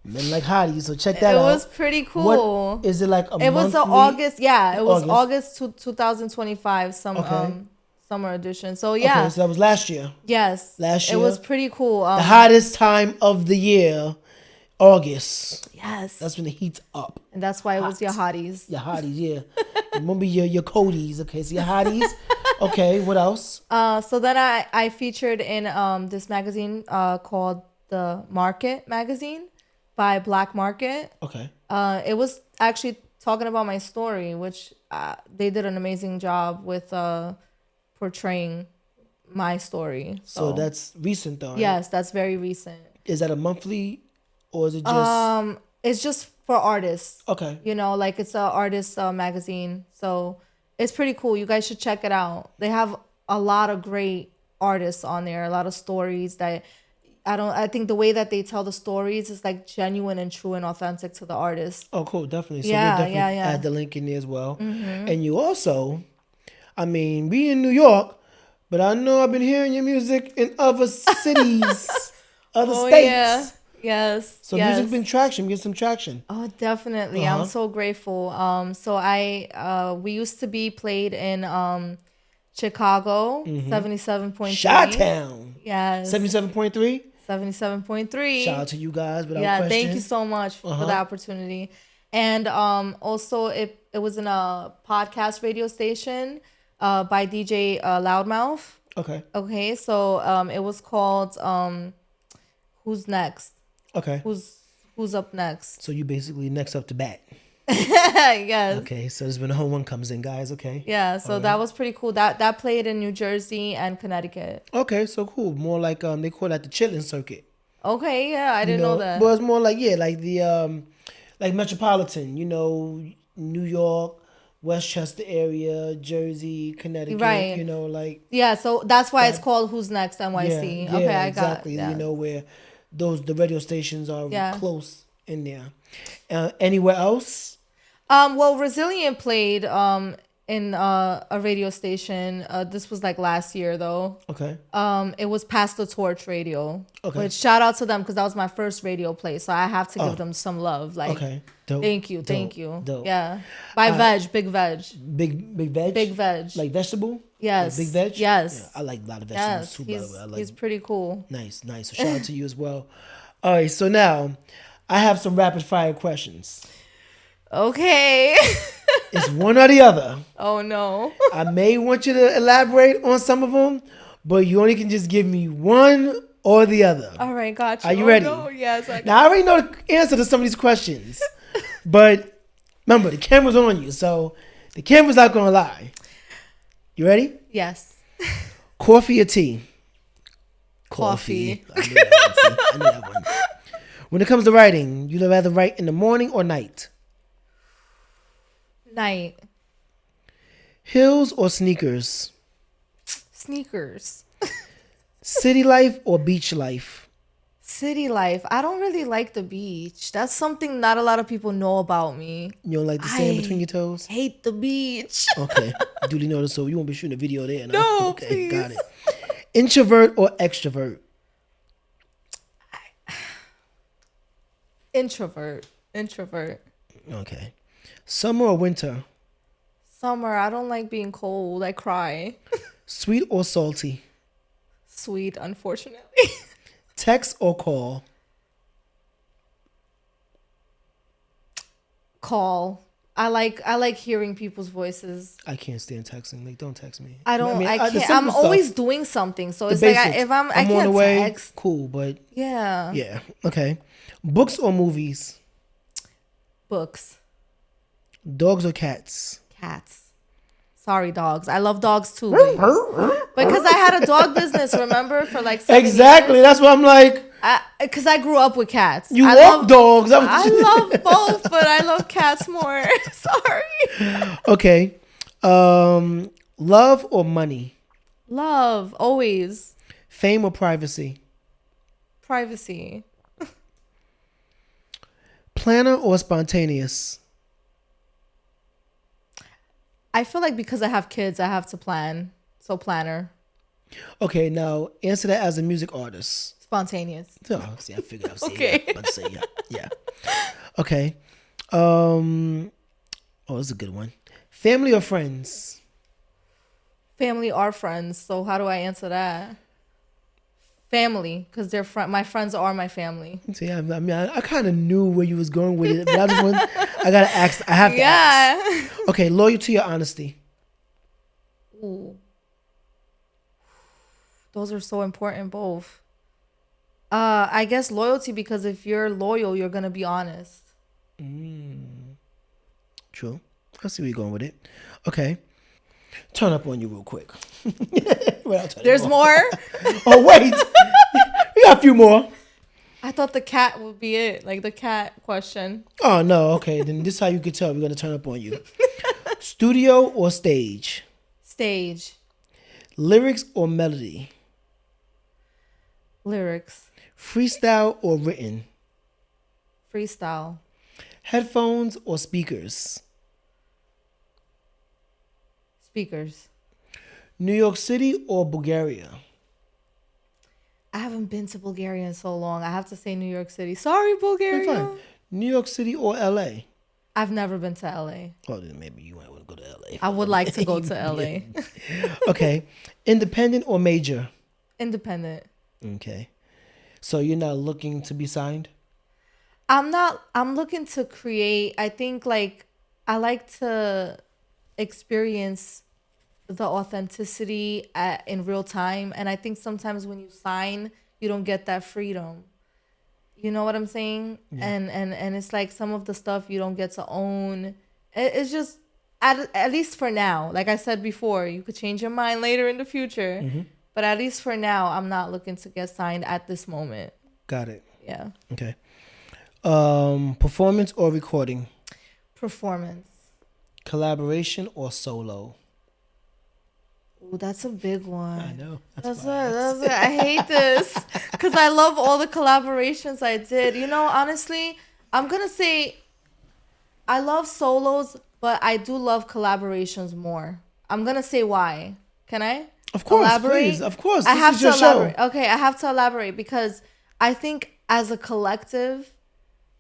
Men like hotties, so check that out. It was pretty cool. What is it like? It was August. Yeah, it was August 2025. Summer edition. So yeah. Okay, so that was last year. Yes. Last year. It was pretty cool. The hottest time of the year, August. Yes. That's when the heat's up. And that's why it was Yahadi's. Yahadi's, yeah. Remember your Cody's. Okay, so Yahadi's. Okay, what else? So then I featured in this magazine called The Market magazine by Black Market. Okay. It was actually talking about my story, which they did an amazing job with portraying my story. So that's recent though, right? Yes, that's very recent. Is that a monthly or is it just it's just for artists. Okay. Like it's an artist magazine. So it's pretty cool. You guys should check it out. They have a lot of great artists on there, a lot of stories that I think the way that they tell the stories is like genuine and true and authentic to the artist. Oh, cool. Definitely. So we'll definitely add the link in there as well. Mm-hmm. And you also, we in New York, but I know I've been hearing your music in other cities, other states. Yeah. Yes. So music's been traction, get some traction. Oh, definitely. I'm so grateful. So we used to be played in Chicago, 77.3. Chi-Town. Yes. 77.3? 77.3. Shout out to you guys without question. Thank you so much for the opportunity. And also it was in a podcast radio station by DJ Loudmouth. Okay, so it was called Who's Next? Okay. Who's up next? So you basically next up to bat. Yes. Okay, so this is when the home one comes in, guys. Okay. Yeah, so that was pretty cool. That played in New Jersey and Connecticut. Okay, so cool. More like they call that the chilling circuit. Okay, yeah, I didn't know that. But it's more like like the like metropolitan. New York, Westchester area, Jersey, Connecticut. Right. Yeah, so that's why it's called Who's Next NYC. Yeah, okay, I exactly. got it. Where the radio stations are close in there. Anywhere else? Well, Resilient played in a radio station. This was like last year though. Okay. It was Pass the Torch Radio. Okay. Which shout out to them because that was my first radio play, so I have to give them some love. Like, okay. Dope. Thank you. Dope. Yeah. By Big Veg. Big Veg. Big Veg. Like vegetable. Yes. Like Big Veg. Yes. Yeah, I like a lot of vegetables too. By the way, he's pretty cool. Nice. So shout out to you as well. All right. So now, I have some rapid fire questions. Okay. It's one or the other. Oh no. I may want you to elaborate on some of them, but you only can just give me one or the other. All right, gotcha. Are you ready? No. Yes. Now I already know the answer to some of these questions, but Remember, the camera's on you, so the camera's not gonna lie. You ready? Yes. Coffee or tea? Coffee. I knew that one. I knew that one. When it comes to writing, you rather write in the morning or night? Night. Heels or sneakers? Sneakers. City life or beach life? City life. I don't really like the beach. That's something not a lot of people know about me. You don't like the sand I between your toes? hate the beach. Okay. Duly noted. So you won't be shooting a video there. No, Okay, please. got it. Introvert or extrovert? Introvert. Okay. Summer or winter? Summer. I don't like being cold. I cry. Sweet or salty? Sweet, unfortunately. Text or call? Call. I like hearing people's voices. I can't stand texting. Like, don't text me. I don't. I the can't. simple I'm stuff, always doing something. So the it's like basics. if I on can't the way. text. Cool, but Yeah. yeah. Okay. Books or movies? Books. Dogs or cats? Cats. Sorry, dogs. I love dogs too. Because I had a dog business, remember, for like 7 Exactly. years. That's why I'm like, Because I grew up with cats. you I love dogs. I love both, but I love cats more. Sorry. Okay. Love or money? Love, always. Fame or privacy? Privacy. Planner or spontaneous? I feel like because I have kids, I have to plan. So planner. Okay, now answer that as a music artist. Spontaneous. Oh, see, I figured I was saying Okay. yeah. About to say yeah. Okay. Oh, this is a good one. Family or friends? Family are friends. So how do I answer that? Family, because they're my friends are my family. See, I kind of knew where you was going with it, but I gotta ask. I have to ask. Okay, loyalty or honesty? Ooh. Those are so important, both. I guess loyalty, because if you're loyal, you're gonna be honest. True. I see where you're going with it. Okay. Turn up on you real quick. There's more? Oh, wait. We got a few more. I thought the cat would be it, like the cat question. Oh, no. Okay. Then this is how you can tell we're going to turn up on you. Studio or stage? Stage. Lyrics or melody? Lyrics. Freestyle or written? Freestyle. Speakers. Or speakers? Speakers. New York City or Bulgaria? I haven't been to Bulgaria in so long. I have to say New York City. Sorry, Bulgaria. Fine. New York City or LA? I've never been to LA. Oh, then maybe you might want to go to LA. I would like to go to LA. Okay. Independent or major? Independent. Okay. So you're not looking to be signed? I'm looking to create. I think like I like to experience the authenticity in real time. And I think sometimes when you sign, you don't get that freedom. You know what I'm saying? Yeah. And it's like some of the stuff you don't get to own. It's just, at least for now, like I said before, you could change your mind later in the future. Mm-hmm. But at least for now, I'm not looking to get signed at this moment. Got it. Yeah. Okay. Performance or recording? Performance. Collaboration or solo? Ooh, that's a big one. I know. I hate this because I love all the collaborations I did. You know, honestly, I'm going to say I love solos, but I do love collaborations more. I'm going to say why. Can I? Of course, elaborate? please. Of course. I have to elaborate. Show. Okay, I have to elaborate because I think as a collective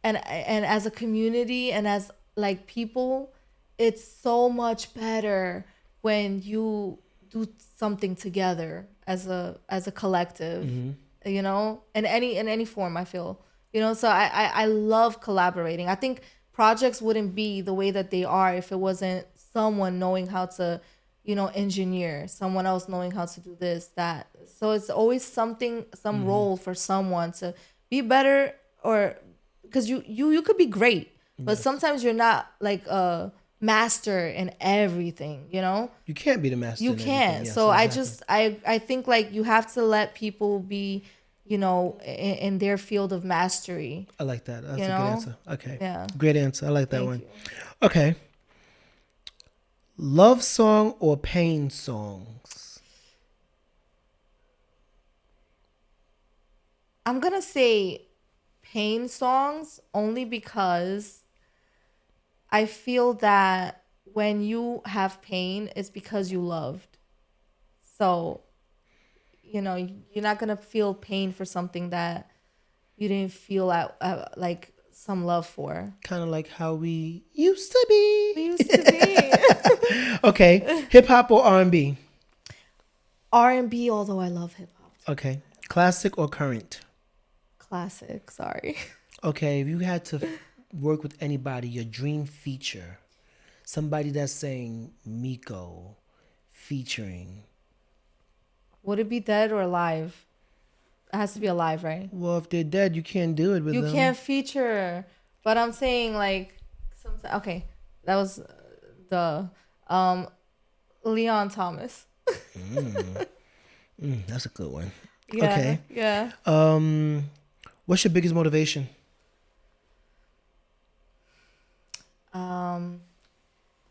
and as a community and as like people, it's so much better when you do something together as a collective, mm-hmm. you know, in any form, I feel, you know, so I love collaborating. I think projects wouldn't be the way that they are if it wasn't someone knowing how to, you know, engineer, someone else knowing how to do this, that. So it's always some mm-hmm. role for someone to be better, or because you could be great, But sometimes you're not like a master in everything, you know? You can't be the master. You in everything. can't. Yes, So exactly. I think like you have to let people be, you know, in their field of mastery. I like that. That's You a good know? answer. Okay. Yeah. Great answer. I like that Thank one. you. Okay. Love song or pain songs? I'm gonna say pain songs only because I feel that when you have pain, it's because you loved. So, you know, you're not gonna feel pain for something that you didn't feel like some love for. Kind of like how we used to be. We used to be Okay. Hip hop or R&B? R&B, although I love hip hop. Okay. Classic or current? Classic, sorry. Okay. If you had to work with anybody, your dream feature, somebody that's saying Mik0 featuring. Would it be dead or alive? It has to be alive, right? Well, if they're dead, you can't do it with You them. can't feature, but I'm saying like, okay, that was the Leon Thomas. That's a good one. Yeah, Okay. yeah. What's your biggest motivation?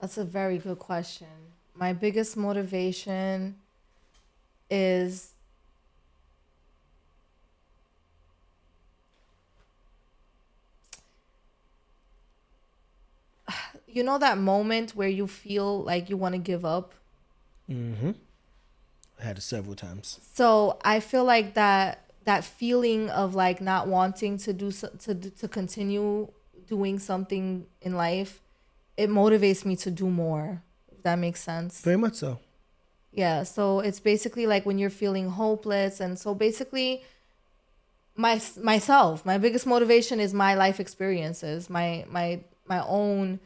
That's a very good question. My biggest motivation is you know that moment where you feel like you want to give up. I had it several times. So I feel like that feeling of like not wanting to to continue doing something in life, it motivates me to do more. If that makes sense. Very much so. Yeah. So it's basically like when you're feeling hopeless, and so basically, my biggest motivation is my life experiences, my own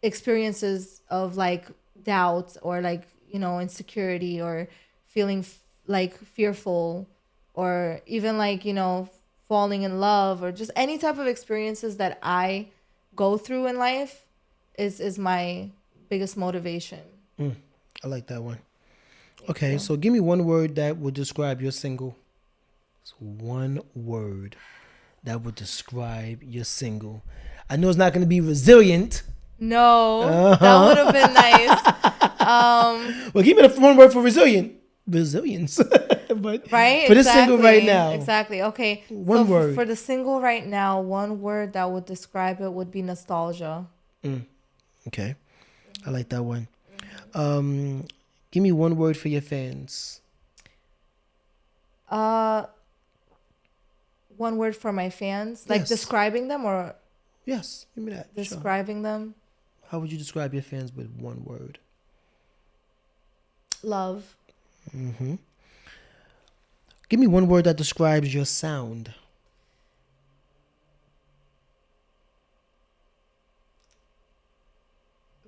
experiences of like doubt or like, you know, insecurity or feeling like fearful or even like, you know, falling in love or just any type of experiences that I go through in life is my biggest motivation. I like that one. Okay, so give me one word that would describe your single. It's one word that would describe your single. I know it's not going to be resilient. No, that would have been nice. Well, give me the one word for resilient. Resilience. But Right? for this single right now. Exactly. Okay. One so word. For the single right now, one word that would describe it would be nostalgia. Okay. I like that one. Give me one word for your fans. One word for my fans, like Yes. describing them or Yes, give me that. Sure. describing them. How would you describe your fans with one word? Love. Give me one word that describes your sound.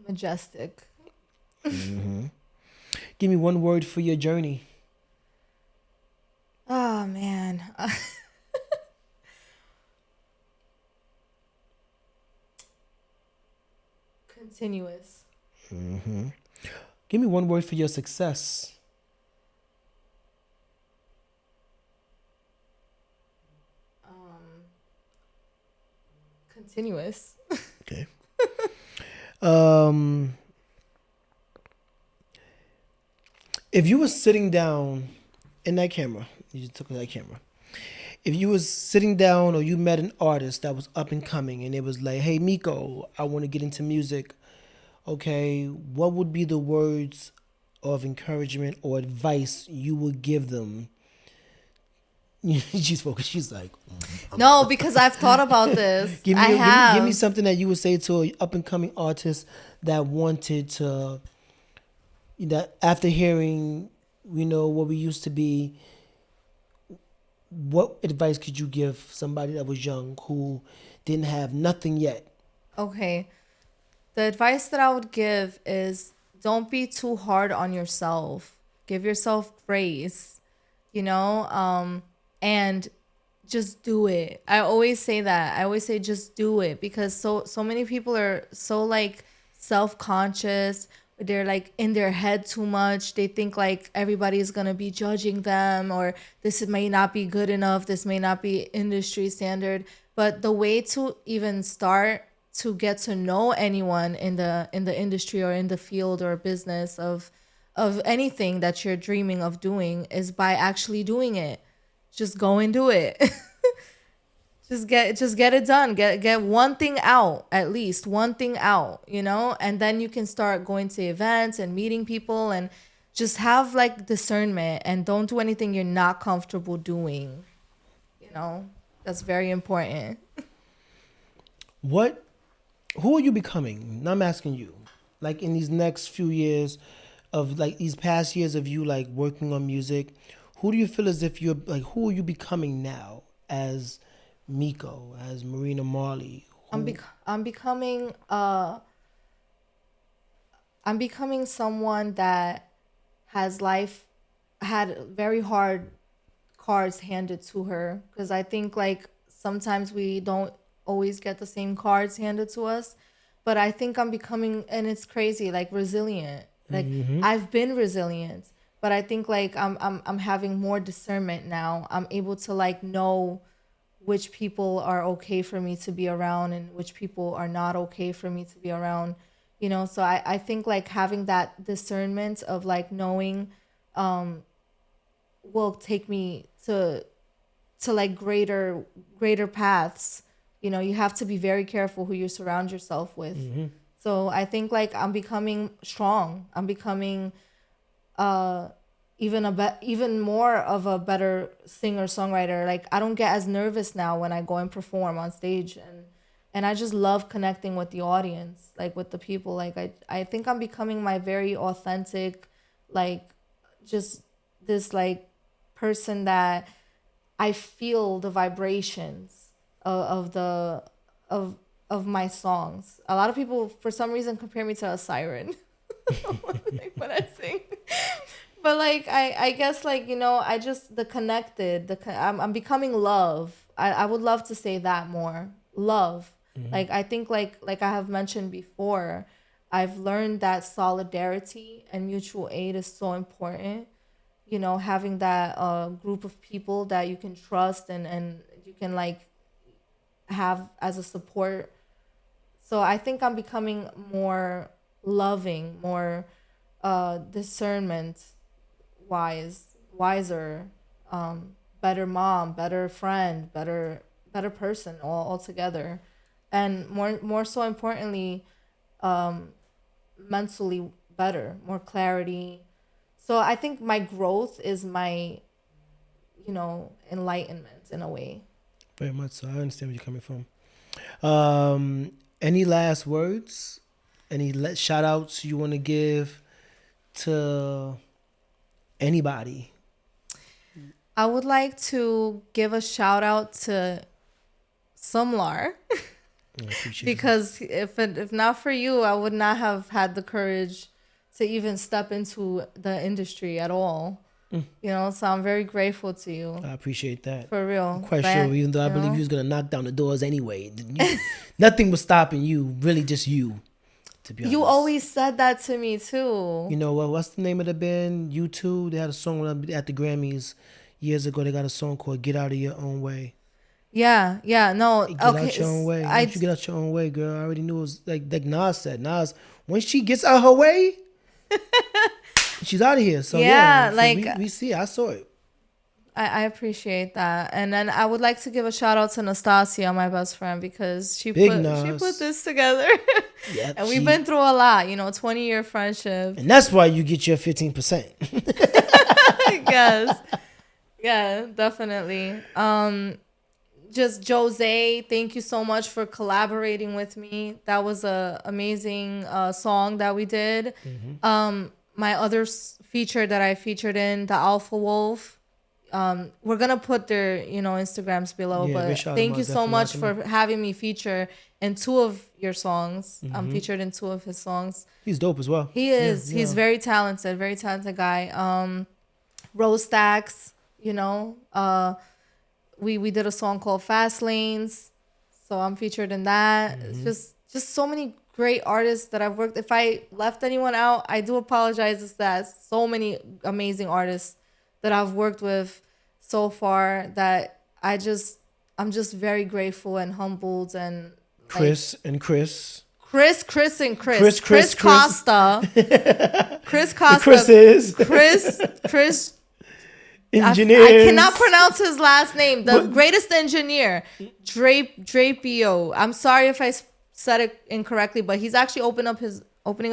Majestic. Give me one word for your journey. Oh man. Continuous. Give me one word for your success. Continuous. Okay. If you were sitting down in that camera, you just took that camera. If you was sitting down or you met an artist that was up and coming and it was like, hey, Mik0, I want to get into music. Okay, what would be the words of encouragement or advice you would give them? She's focused. She's like, No, because I've thought about this. give I me, have. give me something that you would say to an up and coming artist that wanted to, that after hearing, you know, what we used to be. What advice could you give somebody that was young who didn't have nothing yet? Okay. The advice that I would give is don't be too hard on yourself. Give yourself grace, you know? And just do it. I always say that. I always say just do it, because so many people are so like self-conscious. They're like in their head too much. They think like everybody's gonna be judging them, or this may not be good enough. This may not be industry standard. But the way to even start to get to know anyone in the industry or in the field or business of anything that you're dreaming of doing is by actually doing it. Just go and do it. Just get it done. Get one thing out, at least one thing out, and then you can start going to events and meeting people, and just have like discernment, and don't do anything you're not comfortable doing. That's very important. Who are you becoming? Now I'm asking you, like in these next few years of like these past years of you like working on music, who do you feel as if you're like, who are you becoming now as Mik0, as Marina Marley? I'm becoming someone that had very hard cards handed to her, because I think like sometimes we don't always get the same cards handed to us, but I think I'm becoming, and it's crazy, like resilient. Like I've been resilient, but I think like I'm having more discernment now. I'm able to like know which people are okay for me to be around and which people are not okay for me to be around. So I think like having that discernment of like knowing will take me to like greater paths. You have to be very careful who you surround yourself with. So I think like I'm becoming strong. I'm becoming even more of a better singer songwriter. Like I don't get as nervous now when I go and perform on stage, and I just love connecting with the audience, like with the people. Like I think I'm becoming my very authentic, like just this like person that I feel the vibrations of my songs. A lot of people for some reason compare me to a siren like when I sing. But like I guess like I just I'm becoming love. I would love to say that more. Love. Like I think like I have mentioned before, I've learned that solidarity and mutual aid is so important. Having that group of people that you can trust and you can like have as a support. So I think I'm becoming more loving, more discernment wiser, better mom, better friend, better person all together, and more so importantly, mentally better, more clarity. So I think my growth is my enlightenment in a way. Very much so. I understand where you're coming from. Any last words? Any shout outs you want to give to anybody? I would like to give a shout out to Sumlar because if not for you, I would not have had the courage to even step into the industry at all. So I'm very grateful to you. I appreciate that. For real. I'm quite sure, even though I believe you was going to knock down the doors anyway. Nothing was stopping you, really just you, to be honest. You always said that to me, too. You know what? What's the name of the band? U2. They had a song at the Grammys years ago. They got a song called Get Out of Your Own Way. Yeah, no. Get out your own way. Once you get out your own way, girl, I already knew it was like Nas said. Nas, once she gets out her way, she's out of here. So yeah, so like we see. I saw it. I appreciate that, and then I would like to give a shout out to Nastasia, my best friend, because she put this together, yep, and we've been through a lot. 20-year friendship, and that's why you get your 15%. I guess. Yeah, definitely. Just Jose, thank you so much for collaborating with me. That was a amazing song that we did. My other feature that I featured in, the Alpha Wolf. We're gonna put their Instagrams below, but thank you so much for having me feature in 2 of your songs. I'm featured in 2 of his songs. He's dope as well. He is. Yeah. He's very talented guy. Rose Stacks, we did a song called Fast Lanes, so I'm featured in that. It's just so many great artists that I've worked. If I left anyone out, I do apologize. It's that so many amazing artists that I've worked with so far that I'm just very grateful and humbled and Chris and Chris. Chris Costa. Chris Costa. Chris Engineers. I cannot pronounce his last name. The greatest engineer, Drapio. I'm sorry if I said it incorrectly, but he's actually opening up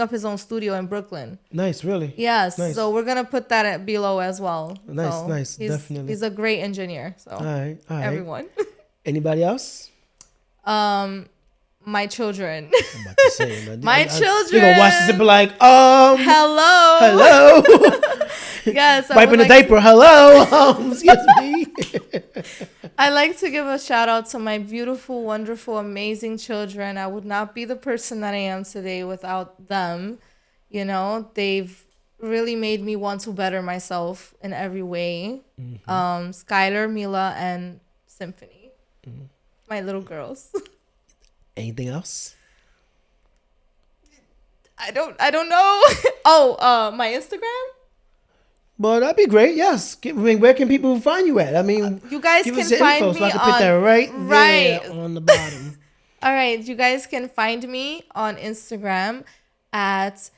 his own studio in Brooklyn. Nice, really. Yes. Nice. So we're gonna put that below as well. Nice, definitely. He's a great engineer. So All right. everyone. Anybody else? My children. I'm about to say, man. My children. You're gonna watch this and be like, hello. Yes. Wiping the diaper. Hello. Excuse me. I like to give a shout out to my beautiful, wonderful, amazing children. I would not be the person that I am today without them. You know, they've really made me want to better myself in every way. Skylar, Mila, and Symphony. My little girls. Anything else? I don't know. My Instagram? Well, that'd be great. Yes. I mean, where can people find you at? I mean, you guys give can us your find info me so I can on put that right there on the bottom. All right, you guys can find me on Instagram at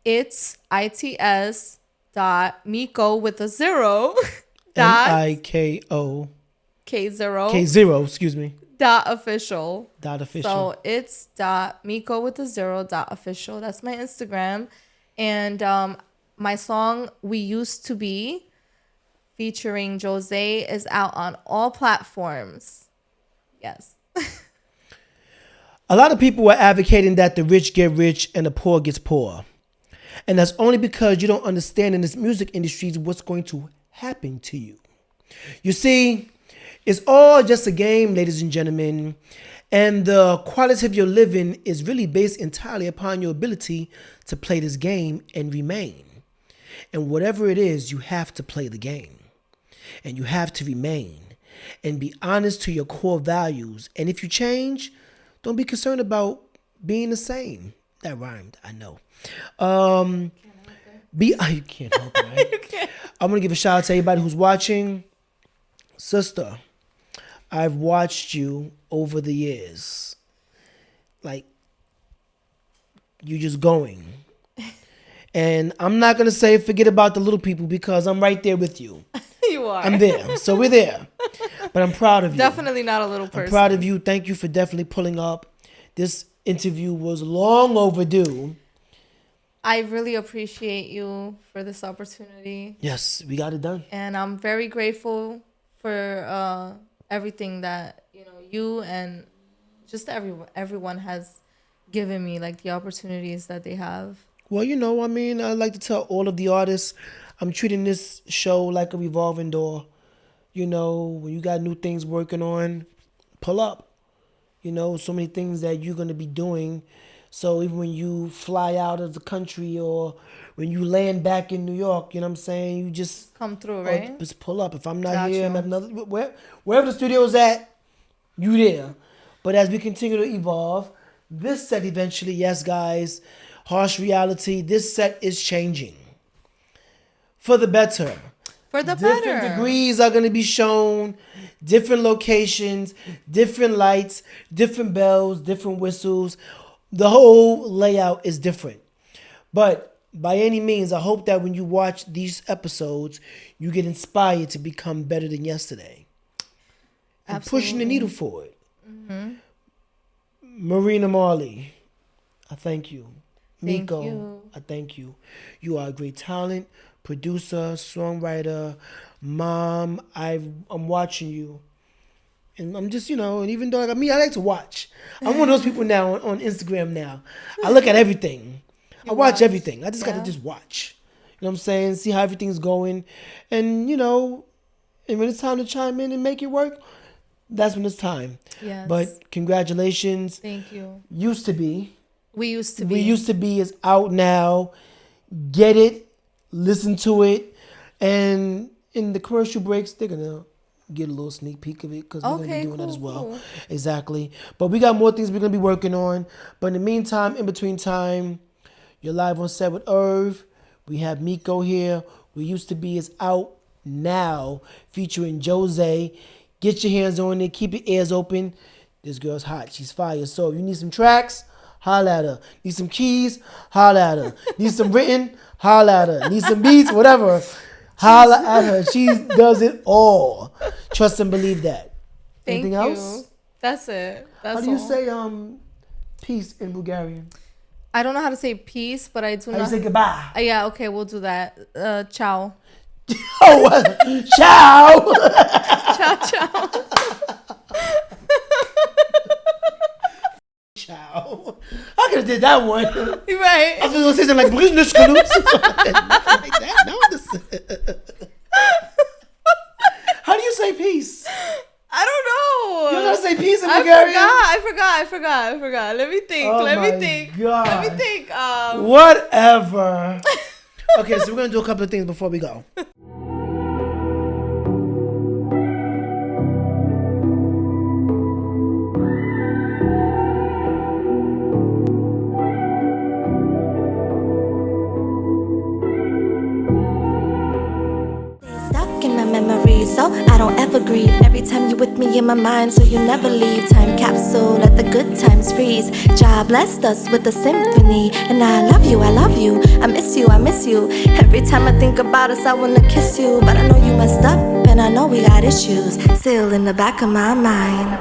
its Mik0 with a 0 dot Miko K0 excuse me. .official. .official. So it's Mik0 with a 0 .official. That's my Instagram. And my song We Used to Be featuring Jose is out on all platforms. Yes. A lot of people are advocating that the rich get rich and the poor gets poor. And that's only because you don't understand in this music industry what's going to happen to you. You see, it's all just a game, ladies and gentlemen. And the quality of your living is really based entirely upon your ability to play this game and remain. And whatever it is, you have to play the game. And you have to remain. And be honest to your core values. And if you change, don't be concerned about being the same. That rhymed, I know. You can't help it, right? I'm going to give a shout out to everybody who's watching. Sister, I've watched you over the years. Like, you just going. And I'm not going to say forget about the little people because I'm right there with you. You are. I'm there. So we're there. But I'm proud of you. Definitely not a little person. I'm proud of you. Thank you for definitely pulling up. This interview was long overdue. I really appreciate you for this opportunity. Yes, we got it done. And I'm very grateful for everything that you and just everyone has given me, like the opportunities that they have. Well, I mean, I like to tell all of the artists, I'm treating this show like a revolving door. When you got new things working on, pull up. So many things that you're going to be doing. So even when you fly out of the country or when you land back in New York, you know what I'm saying? You just come through, right? Just pull up. If I'm not here, I'm at another, wherever the studio is at, you there. But as we continue to evolve, this set eventually, yes, guys, harsh reality, this set is changing for the better. For the better. Different degrees are going to be shown, different locations, different lights, different bells, different whistles. The whole layout is different. But by any means, I hope that when you watch these episodes, you get inspired to become better than yesterday. And Absolutely. Pushing the needle forward. Mm-hmm. Marina Marley, I thank you. Thank Mik0, you. I thank you. You are a great talent, producer, songwriter, mom. I'm watching you. And I'm just, and even though I like to watch. I'm one of those people now on Instagram now. I look at everything. I watch everything. I just got to just watch. You know what I'm saying? See how everything's going. And, and when it's time to chime in and make it work, that's when it's time. Yes. But congratulations. Thank you. Used to Be. We Used to Be. We Used to Be is out now. Get it. Listen to it. And in the commercial breaks, they're going to get a little sneak peek of it because we're going to be doing that as well. Cool. Exactly. But we got more things we're going to be working on. But in the meantime, in between time, you're live on Set with Irv. We have Mik0 here. We Used to Be is out now, featuring Jose. Get your hands on it. Keep your ears open. This girl's hot. She's fire. So if you need some tracks, holla at her. Need some keys, holla at her. Need some written, holla at her. Need some beats, whatever. Holla at her. She does it all. Trust and believe that. Anything else? That's it. That's How do you all. say peace in Bulgarian? I don't know how to say peace, but I do How do know. you say goodbye? Yeah, okay, we'll do that. Ciao. Oh, ciao. Ciao, ciao. Ciao. I could have did that one. You're right. I was going to say something like, like that. No, how do you say peace? I don't know. You don't know how to say peace in Bulgarian? I forgot. Let me think. Oh Let my me think. God. Let me think. Whatever. Okay, so we're going to do a couple of things before we go. Stuck in my memory, so I don't ever grieve. Every time you're with me in my mind, so you never leave. Time capsule, let the good times freeze. Jah blessed us with a symphony, and I love you, I miss you, Every time I think about us, I wanna kiss you, but I know you messed up, and I know we got issues still in the back of my mind.